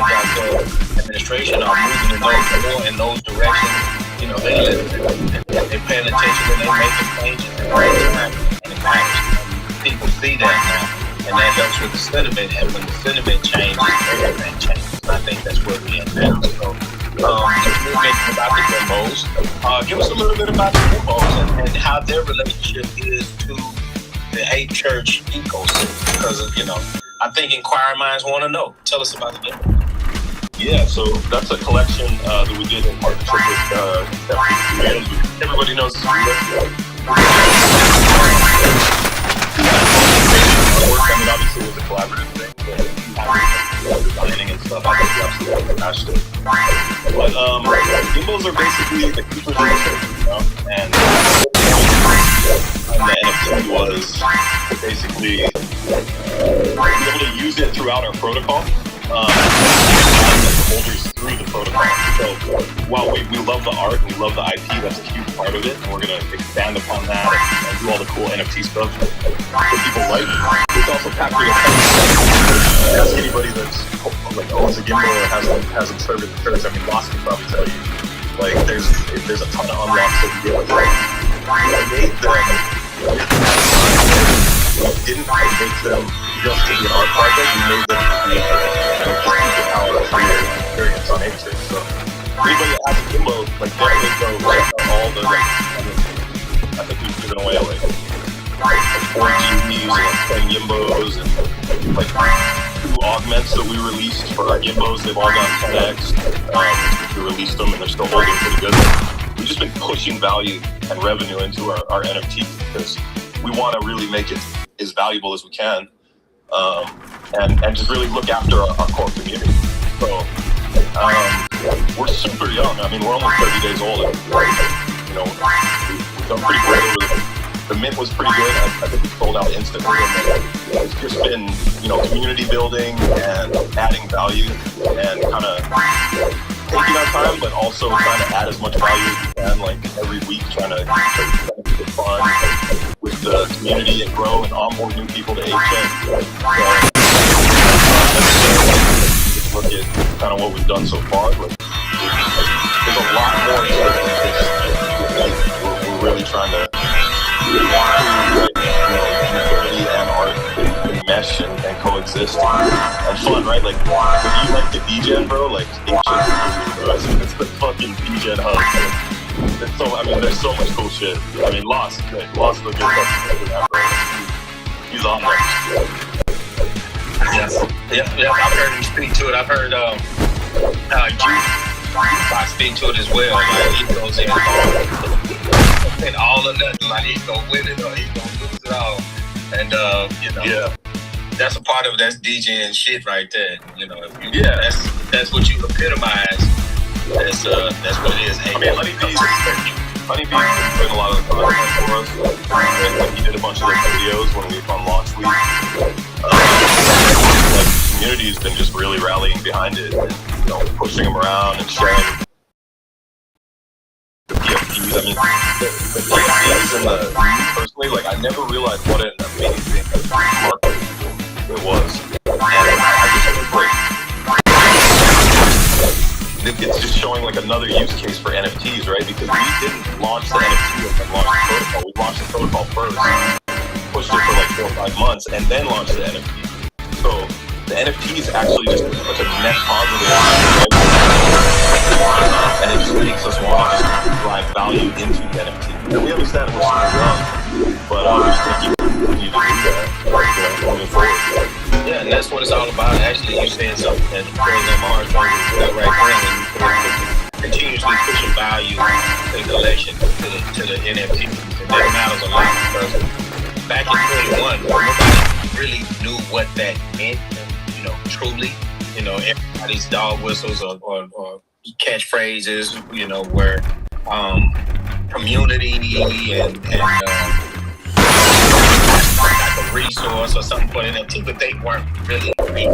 Administration are moving more in those directions, you know, they're paying attention and they're making changes at the right time. And it matters. People see that now. And that helps with the sentiment. And when the sentiment changes, everything changes. And I think that's where we're at now. So, just moving about the demos. Give us a little bit about the demos and how their relationship is to the Ape Church ecosystem, because you know, I think inquiring minds want to know. Tell us about the demo. Yeah, so that's a collection that we did in partnership with everybody knows this. I mean, obviously it was a collaborative thing, but designing and stuff, I think we absolutely smashed it. But gimbals are basically the keepers of the church, you know, and the NFT was basically be able to use it throughout our protocol. Holders through the protocol. So while we love the art and we love the IP, that's a huge part of it, and we're going to expand upon that and do all the cool NFT stuff that people like. It's also factory. Ask anybody that's like owns a gimbal or hasn't served in the church. I mean, Lost can probably tell you, like there's a ton of unlocks that we get with it. We made them. We didn't make them just to be an art project. We made them to be experience on Ape Church. So anybody that has a gimbal, like definitely go check out all the I think we've given away like 4 GPs and 10 gimbals and like 2 augments that we released for our gimbals. They've all gone 10x. We released them and they're still holding pretty good. We've just been pushing value and revenue into our NFTs because we want to really make it as valuable as we can. And just really look after our core community. So we're super young. I mean, we're only 30 days old. And, you know, we've done pretty great over the mint was pretty good. I think we sold out instantly. And it's just been, you know, community building and adding value and kind of taking our time, but also trying to add as much value as we can, like every week, trying to keep it fun with the community and grow and onboard new people to HN. Just look at kind of what we've done so far. Like, there's a lot more to it. We're really trying to utility and art mesh and coexist and fun, right? Like, if you like the DGen, bro, like, it's the fucking DGen hub. It's so, I mean, there's so much cool shit. I mean, Lost is a good fucking that, bro. He's on there. Yeah, I've heard him speak to it. I've heard I speak to it as well. Like, he goes in and all or nothing. Like, he's gonna win it or he's gonna lose it all. And that's a part of that's DJing shit right there. You know, if you, that's what you epitomize. That's what it is. Hey, I mean, Honeybee's been doing a lot of the content for us. And he did a bunch of those videos when we on launch week. Like, the community's been just really rallying behind it, and, you know, pushing them around and sharing the PFPs. I mean, the PFPs and personally, like, I never realized what an amazing market it was. And I just think, like, it's just showing like another use case for NFTs, right? Because we didn't launch the NFT and launch the protocol. We launched the protocol first, pushed it for like 4 or 5 months, and then launched the NFT. So the NFT is actually just such a net positive, and it just makes us want to just drive value into the NFT. And we understand we're still young, but we're just going to continue to do that, moving forward. Yeah, and that's what it's all about. Actually, you saying something that pulls in my heart right there, continuously pushing value to the collection, to the NFT. And that matters a lot because back in 21, nobody really knew what that meant, you know, truly. You know, everybody's dog whistles or catchphrases, you know, were community and like a resource or something for NFT, but they weren't really great.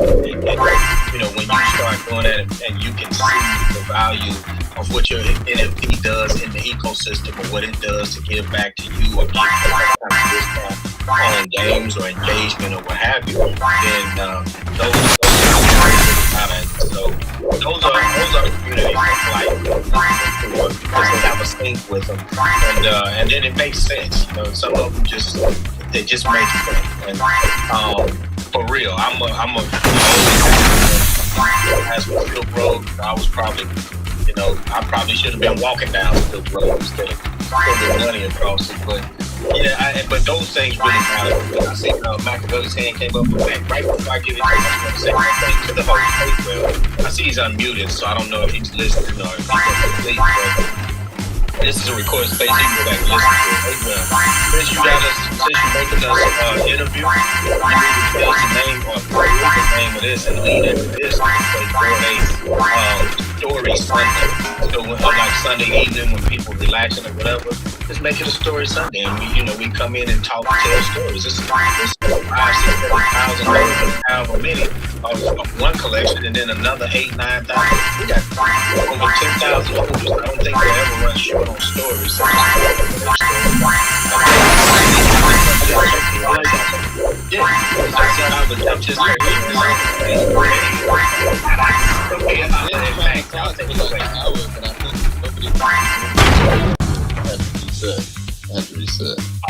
You know, when you start doing that and you can see the value of what your NFT does in the ecosystem or what it does to give back to you or give you kind of discount on games or engagement or what have you, then those are the communities that because they have a sync with them, and then it makes sense. You know, some of them just make sense. And for real, I'm a as with Silk Road, I was probably, you know, I probably should have been walking down Silk Road instead of putting money across it, but. Yeah, but those things really matter. I see Machiavelli's hand came up with that right before I give it to him. I want to say one thing to the host. Well, I see he's unmuted, so I don't know if he's listening or if he's asleep. But this is a recorded space. He can go back and listen to it. Hey, well, since you're making us interview, you need to tell us the name or the name of this and lead into this. Story Sunday. So like Sunday evening when people relaxing or whatever, just make it a story Sunday. And we come in and talk and tell stories. It's 5,000, 6,000, 7,000, however many of one collection, and then another 8,000, 9,000. We got over 10,000 holders. I don't think we'll ever run short on stories. So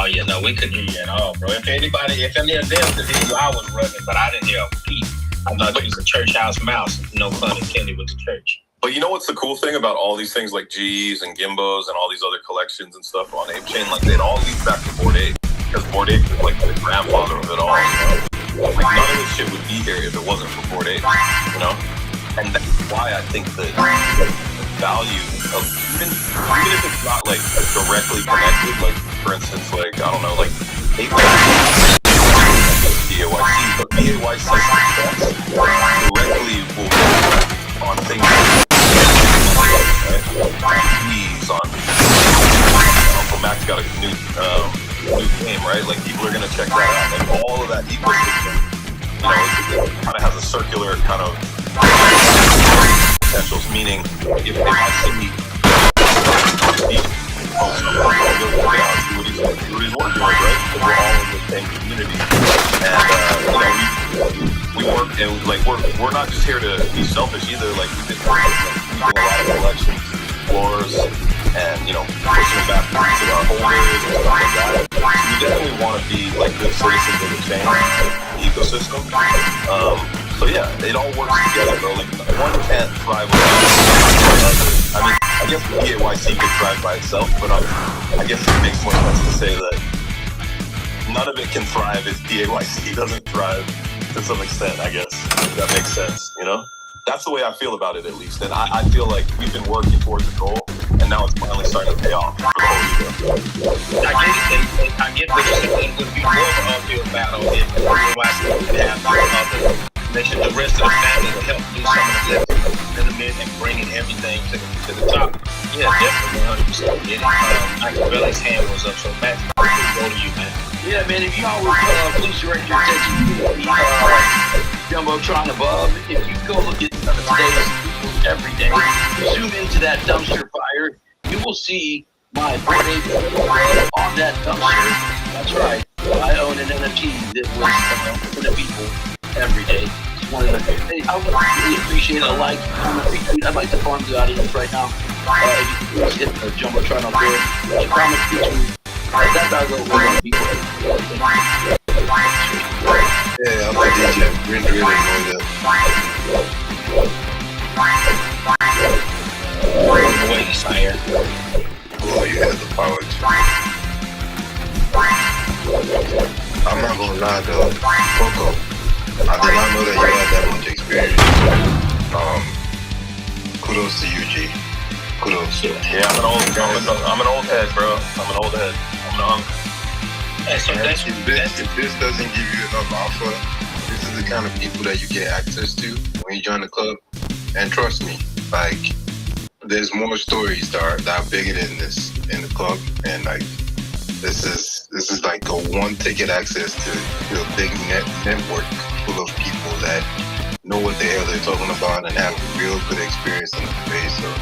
Oh yeah, no, we couldn't hear you at all, bro. If any of them could hear you, I was running, but I didn't hear a peep. I thought you was a church house mouse. No pun intended with the church. But you know what's the cool thing about all these things like G's and Gimbos and all these other collections and stuff on Ape Chain? Like, they'd all lead back to Bored Ape. Because Bored Ape is like the grandfather of it all, you know? Like, none of this shit would be here if it wasn't for Bored Ape, you know? And that's why I think that the value of, even if it's not like directly connected, like, for instance, like, I don't know, like, Ape BAYC, but BAYC success directly will go on things like TVs, on Uncle Mac's got a new game, right? Like, people are gonna check that out, and all of that ecosystem, you know, it kind of has a circular kind of potentials. Meaning, if I see these folks, I'm going to go check it out, see what he's working with, right? Because we're all in the same community, and we work, and like we're not just here to be selfish either. Like we've been using a lot of collections, floors, and pushing them back to our holders and stuff like that. So we definitely want to be like good citizens of the chain ecosystem. So yeah, it all works together, bro. Like one can't thrive without the other. I mean, I guess the DAYC could thrive by itself, but I guess it makes more sense to say that none of it can thrive if DAYC doesn't thrive to some extent, I guess. If that makes sense, That's the way I feel about it, at least. And I feel like we've been working towards the goal, and now it's finally starting to pay off for the whole year. I get it, and I get what you're saying. It would be more of an uphill battle if DAYC could have the rest of the family would help do some of the lifting in the mid and bringing everything to the top. Yeah, definitely 100% get it. Michael Belly's hand was up, so Matt, go to you, man. Yeah, man, if y'all would please direct your attention to the Jumbotron above. If you go look at today's every day, zoom into that dumpster fire, you will see my birthday on that dumpster. That's right. I own an NFT that was for the people every day. I would really appreciate a like, comment, retweet. I'd like to farm the audience right now. If you can hit the Jumbotron up there, like, comment, retweet. That does go over people. Yeah, I'm a DJ. Really enjoy that. Wait, Sire. Oh, you had the power to. I'm not gonna lie though, Coco, I did not know that you had that much experience. Kudos to you, G. Kudos. Yeah, I'm an old head, bro. I'm an old head. I'm an uncle. So If this doesn't give you enough alpha, this is the kind of people that you get access to when you join the club. And trust me, like, there's more stories that are bigger than this in the club, and like this is like a one-ticket access to a big network full of people that know what the hell they're talking about and have a real good experience in the space. So,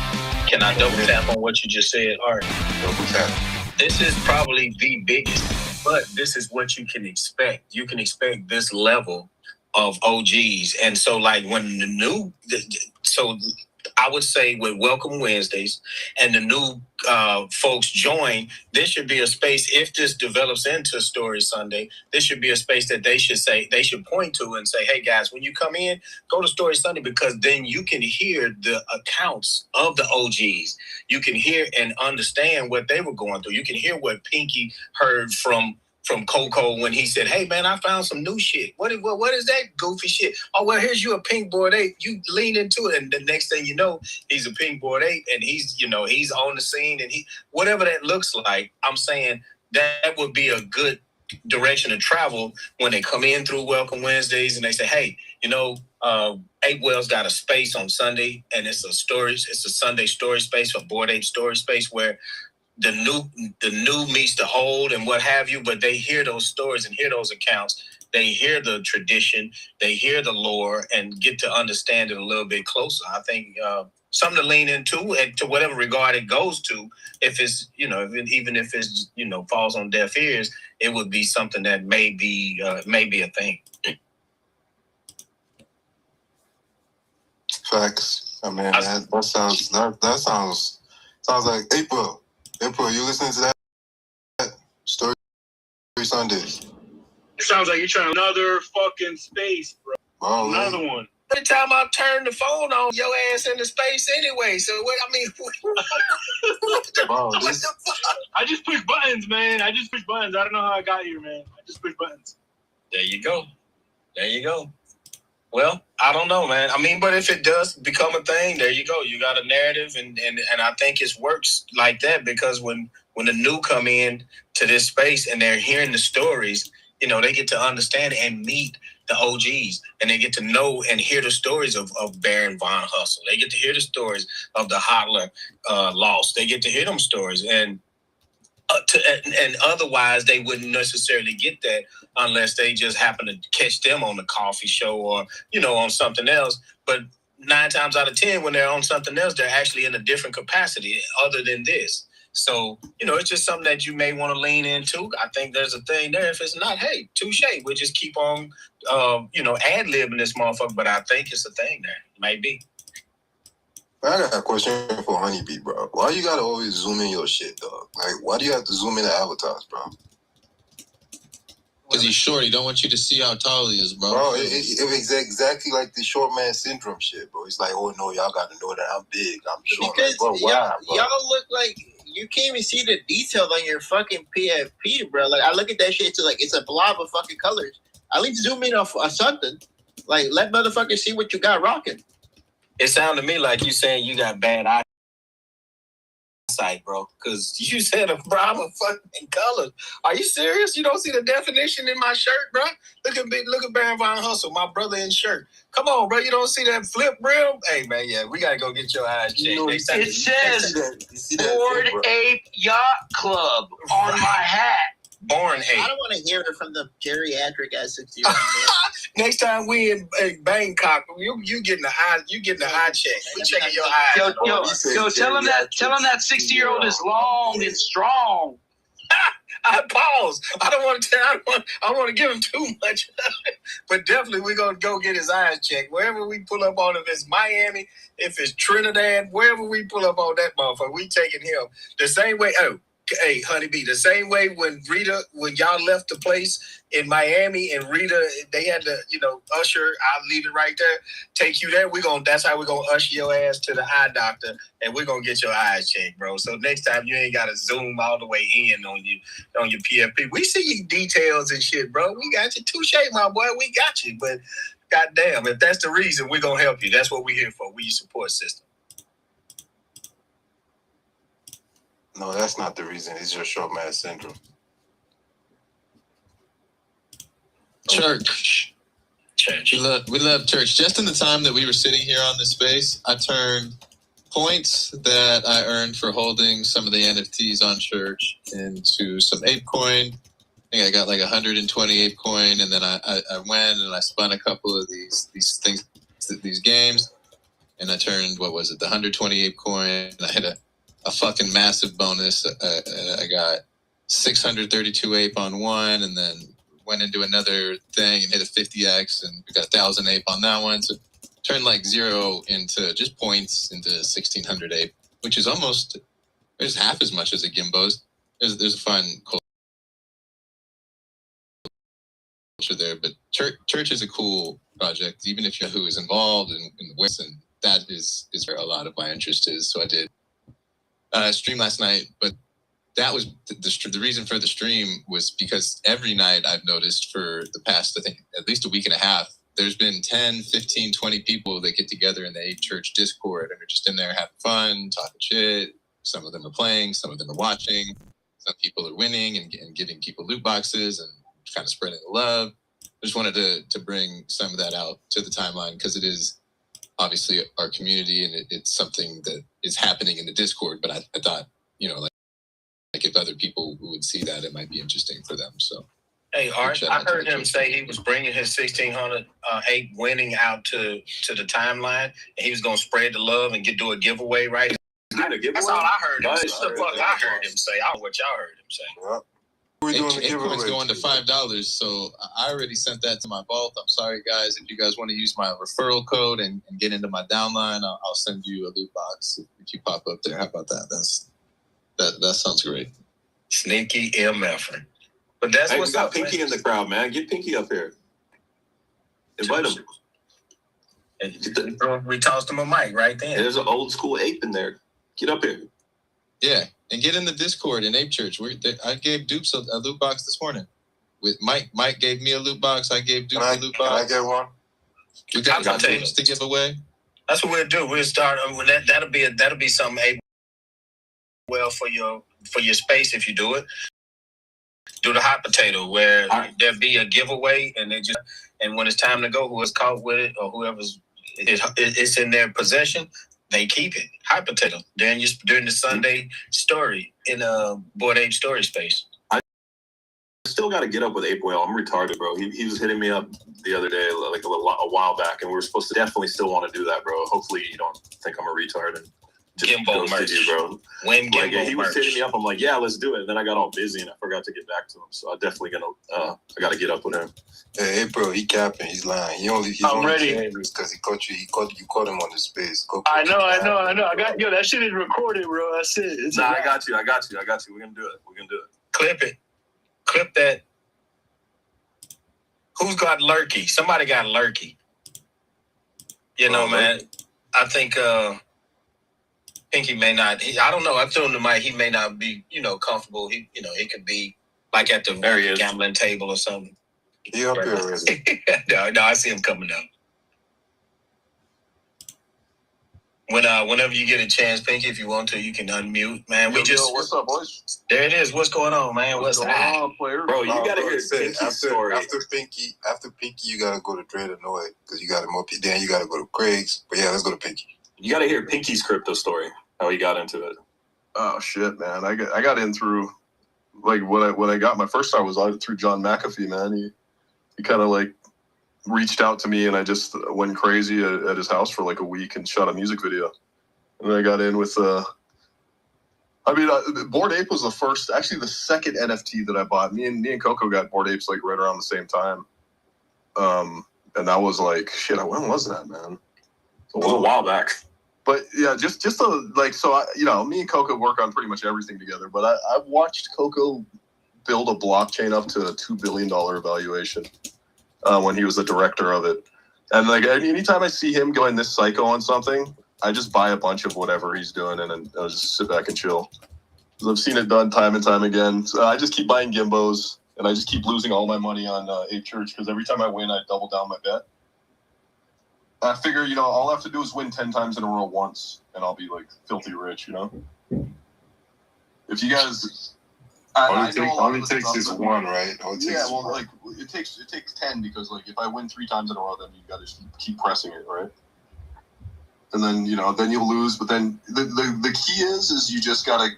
can I double tap on what you just said, Art? Double tap. This is probably the biggest, but this is what you can expect. You can expect this level of OGs, and so like when so I would say with Welcome Wednesdays and the new folks join, this should be a space, if this develops into Story Sunday, this should be a space that they should point to and say, hey guys, when you come in, go to Story Sunday, because then you can hear the accounts of the OGs. You can hear and understand what they were going through. You can hear what Pinky heard from Coco when he said, hey man, I found some new shit. What is that goofy shit? Oh, well, here's you a Pink Board 8. You lean into it, and the next thing you know, he's a Pink Board 8, and he's on the scene, and whatever that looks like, I'm saying that would be a good direction to travel when they come in through Welcome Wednesdays and they say, hey, 8 Wells got a space on Sunday, and it's a Sunday story space, a Board 8 story space where the new meets the old and what have you, but they hear those stories and hear those accounts. They hear the tradition, they hear the lore, and get to understand it a little bit closer. I think something to lean into, and to whatever regard it goes to. If it's even if it's falls on deaf ears, it would be something that may be a thing. Facts. I mean, that sounds like April. April, you listening to that? Story Sundays. It sounds like you're trying another fucking space, bro. Oh, another man. one. Every time I turn the phone on, your ass in the space anyway. So what the fuck? I just push buttons, man. I don't know how I got here, man. I just push buttons. There you go. Well, I don't know, man. I mean, but if it does become a thing, there you go. You got a narrative, and I think it works like that, because when the new come in to this space and they're hearing the stories, they get to understand and meet the OGs, and they get to know and hear the stories of Baron Von Hustle. They get to hear the stories of the Hodler loss. They get to hear them stories, and otherwise they wouldn't necessarily get that unless they just happen to catch them on the coffee show or on something else. But 9 times out of 10, when they're on something else, they're actually in a different capacity other than this. So, it's just something that you may want to lean into. I think there's a thing there. If it's not, hey, touche. We'll just keep on, ad-libbing this motherfucker. But I think it's a thing there. Maybe. I got a question for Honeybee, bro. Why you gotta always zoom in your shit, dog? Like, why do you have to zoom in the avatars, bro? Because he's short. He don't want you to see how tall he is, bro. Bro, it's exactly like the short man syndrome shit, bro. It's like, oh, no, y'all got to know that I'm big. I'm short. Because like, bro, why, bro? y'all look like you can't even see the detail on your fucking PFP, bro. Like, I look at that shit, it's a blob of fucking colors. At least zoom in on something. Like, let motherfuckers see what you got rocking. It sounded to me like you saying you got bad eyesight, bro. Because you said a blob of fucking colors. Are you serious? You don't see the definition in my shirt, bro? Look at Baron Von Hustle, my brother in shirt. Come on, bro. You don't see that flip brim? Hey, man, yeah, we got to go get your eyes checked. It says Bored Ape Yacht Club on my hat. Born Ape. I don't want to hear it from the geriatric at 60 years old. Next time we in Bangkok, you getting the eye check. We checking your eyes. Yo, tell him that 60-year-old is long and strong. I pause. I don't want to give him too much, but definitely we're gonna go get his eyes checked. Wherever we pull up on, if it's Miami, if it's Trinidad, wherever we pull up on that motherfucker, we taking him the same way. Oh, hey, Honeybee, the same way when y'all left the place in Miami and Rita, they had to, usher, I'll leave it right there, take you there. That's how we're going to usher your ass to the eye doctor and we're going to get your eyes checked, bro. So next time you ain't got to zoom all the way in on your PFP. We see your details and shit, bro. We got you. Touche, my boy. We got you. But goddamn, if that's the reason, we're going to help you. That's what we're here for. We your support system. No, that's not the reason. It's just short man syndrome. Church. We love church. Just in the time that we were sitting here on this space, I turned points that I earned for holding some of the NFTs on church into some ApeCoin. I think I got like 120 ApeCoin, and then I went and I spun a couple of these things, these games, and I turned, what was it, the 120 ApeCoin, and I hit a fucking massive bonus. I got 632 ape on one, and then went into another thing and hit a 50x, and we got 1,000 ape on that one. So turned like 0 into just points into 1,600 ape, which is almost, there's half as much as a Gimbo's. There's a fun culture there, but church is a cool project, even if Yahoo is involved in the West, and that is where a lot of my interest is. So I did stream last night, but that was the reason for the stream was because every night I've noticed for the past, I think, at least a week and a half, there's been 10, 15, 20 people that get together in the Ape Church Discord and are just in there having fun, talking shit. Some of them are playing, some of them are watching. Some people are winning and giving people loot boxes and kind of spreading the love. I just wanted to bring some of that out to the timeline because it is obviously our community and it's something that is happening in the Discord. But I thought, like if other people would see that, it might be interesting for them. So, hey, Art, I heard him say he was bringing his 1,600 ape winning out to the timeline, and he was gonna spread the love and do a giveaway, right? That's all I heard him say. That's the fuck I heard him say. I don't know what y'all heard him say. Well, we're doing the giveaway. Apecoin's going to $5, so I already sent that to my vault. I'm sorry, guys. If you guys want to use my referral code and get into my downline, I'll send you a loot box if you pop up there. How about that? That sounds great. Sneaky MFer. But that's what's got up, Pinky man. in the crowd, man. Get Pinky up here. Invite him. And we tossed him a mic right then. There's an old school ape in there. Get up here. Yeah, and get in the Discord in Ape Church. I gave Dupes a loot box this morning. With Mike gave me a loot box. I gave Dupes a loot box. Can I get one? We got things to give away. That's what we'll do. We'll start. That'll be something Ape well for your space if you do it. Do the hot potato where there'll be a giveaway and when it's time to go, whoever's caught with it or whoever's it's in their possession, they keep it. Hot potato. During the Sunday story in a Bored Ape story space. I still got to get up with Ape Whale. I'm retarded, bro. He was hitting me up the other day, like a while back, and we were supposed to definitely still want to do that, bro. Hopefully you don't think I'm a retard and just Gimbo ghosted merch. you, bro. When Like Gimbo he was merch. hitting me up, I'm like, yeah, let's do it. And then I got all busy and I forgot to get back to him. So I definitely I got to get up with him. Hey, bro, he capping. He's lying. He's I'm only ready. saying this because he caught you. You caught him on the space. I know. I got that shit is recorded, bro. That's it. It's Nah, I got you. We're gonna do it. Clip it. Clip that. Who's got Lurky? Somebody got Lurky. You know, man. I think Pinky may not. I don't know. I told him tonight he may not be, comfortable. He could be like at the gambling table or something. He up here already. No, I see him coming up. Whenever you get a chance, Pinky, if you want to, you can unmute, man. What's up, boys? There it is. What's going on, man? What's going that? on, player? Bro, you gotta hear Pinky's story. After Pinky, you gotta go to Dread Annoy because you gotta more. Then you gotta go to Craig's. But yeah, let's go to Pinky. You gotta hear Pinky's crypto story. How he got into it. Oh shit, man! I got in through like when I got my first start was through John McAfee, man. He kind of like reached out to me, and I just went crazy at his house for like a week and shot a music video. And then I got in with Bored Ape was the second NFT that I bought. Me and Coco got Bored Apes like right around the same time. And that was like shit. When was that, man? It was a while back. But yeah, me and Coco work on pretty much everything together. But I've watched Coco build a blockchain up to a $2 billion valuation when he was the director of it. And like anytime I see him going this psycho on something, I just buy a bunch of whatever he's doing and then I'll just sit back and chill. Because I've seen it done time and time again. So I just keep buying gimbos and I just keep losing all my money on Ape Church because every time I win, I double down my bet. I figure, all I have to do is win 10 times in a row once, and I'll be like filthy rich, If you guys, only takes this one, right? It takes 10 because like if I win 3 times in a row, then you got to keep pressing it, right? And then then you'll lose. But then the key is you just gotta,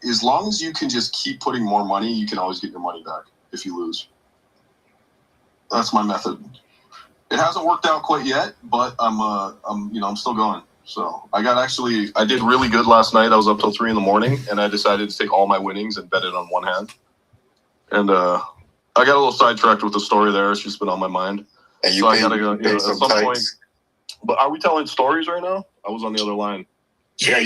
as long as you can just keep putting more money, you can always get your money back if you lose. That's my method. It hasn't worked out quite yet, but I'm still going. So I did really good last night. I was up till 3 a.m, and I decided to take all my winnings and bet it on one hand. And I got a little sidetracked with the story there. It's just been on my mind. And so I gotta go at some point. But are we telling stories right now? I was on the other line. Yeah.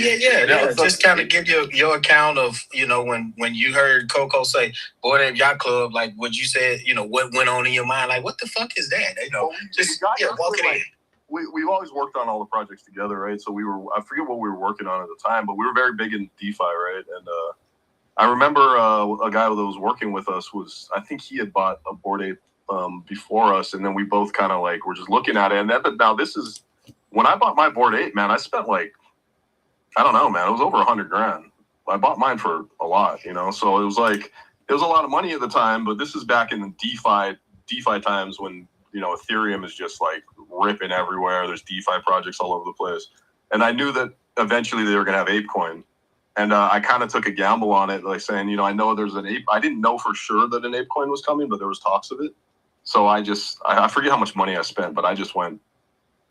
Just kind of give your account of, when you heard Coco say, Bored Ape Yacht Club, like what you said, what went on in your mind, like what the fuck is that? Walk it in. We've always worked on all the projects together, right? So I forget what we were working on at the time, but we were very big in DeFi, right? And I remember a guy that was working with us I think he had bought a Bored Ape before us, and then we both kind of like were just looking at it. And now this is, when I bought my Bored Ape, man, I spent like, I don't know, man, it was over $100,000. I bought mine for a lot, so it was a lot of money at the time, but this is back in the DeFi times when, Ethereum is just like ripping everywhere. There's DeFi projects all over the place. And I knew that eventually they were going to have ApeCoin. And I kind of took a gamble on it, like saying, I know there's an ape. I didn't know for sure that an ApeCoin was coming, but there was talks of it. So I forget how much money I spent, but I just went,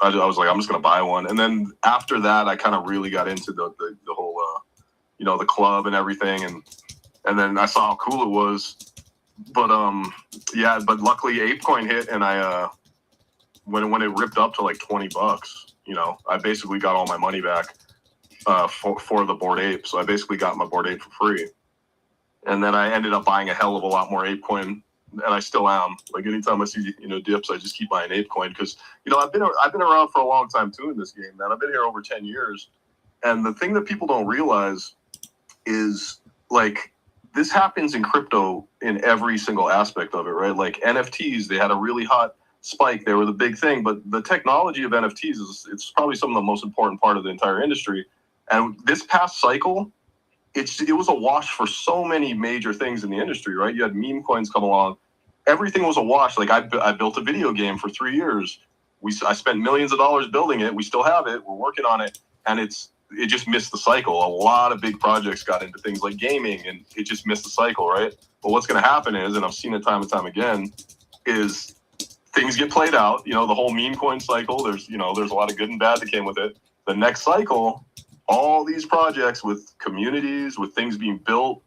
I was like, I'm just going to buy one. And then after that, I kind of really got into the whole, the club and everything. And then I saw how cool it was. But, but luckily ApeCoin hit, and I, when it ripped up to like $20, I basically got all my money back for the Bored Ape. So I basically got my Bored Ape for free. And then I ended up buying a hell of a lot more ApeCoin. And I still am. Like anytime I see dips, I just keep buying ApeCoin because I've been around for a long time too in this game, man. I've been here over 10 years, and the thing that people don't realize is like this happens in crypto in every single aspect of it, right? Like NFTs, they had a really hot spike; they were the big thing. But the technology of NFTs it's probably some of the most important part of the entire industry. And this past cycle, it was a wash for so many major things in the industry, right? You had meme coins come along. Everything was a wash. Like I built a video game for 3 years. I spent millions of dollars building it. We still have it. We're working on it. And it's it just missed the cycle. A lot of big projects got into things like gaming, and it just missed the cycle, right? But what's going to happen is, and I've seen it time and time again, is things get played out. You know, the whole meme coin cycle. There's a lot of good and bad that came with it. The next cycle, all these projects with communities, with things being built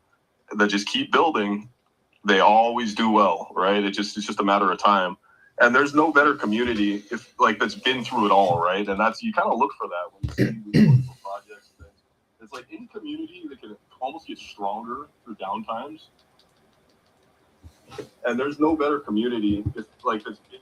that just keep building, they always do well, right? It's just a matter of time. And there's no better community that's been through it all, right? And that's, you kind of look for that when you see these wonderful projects and things. It's like any community that can almost get stronger through downtimes. And there's no better community that's been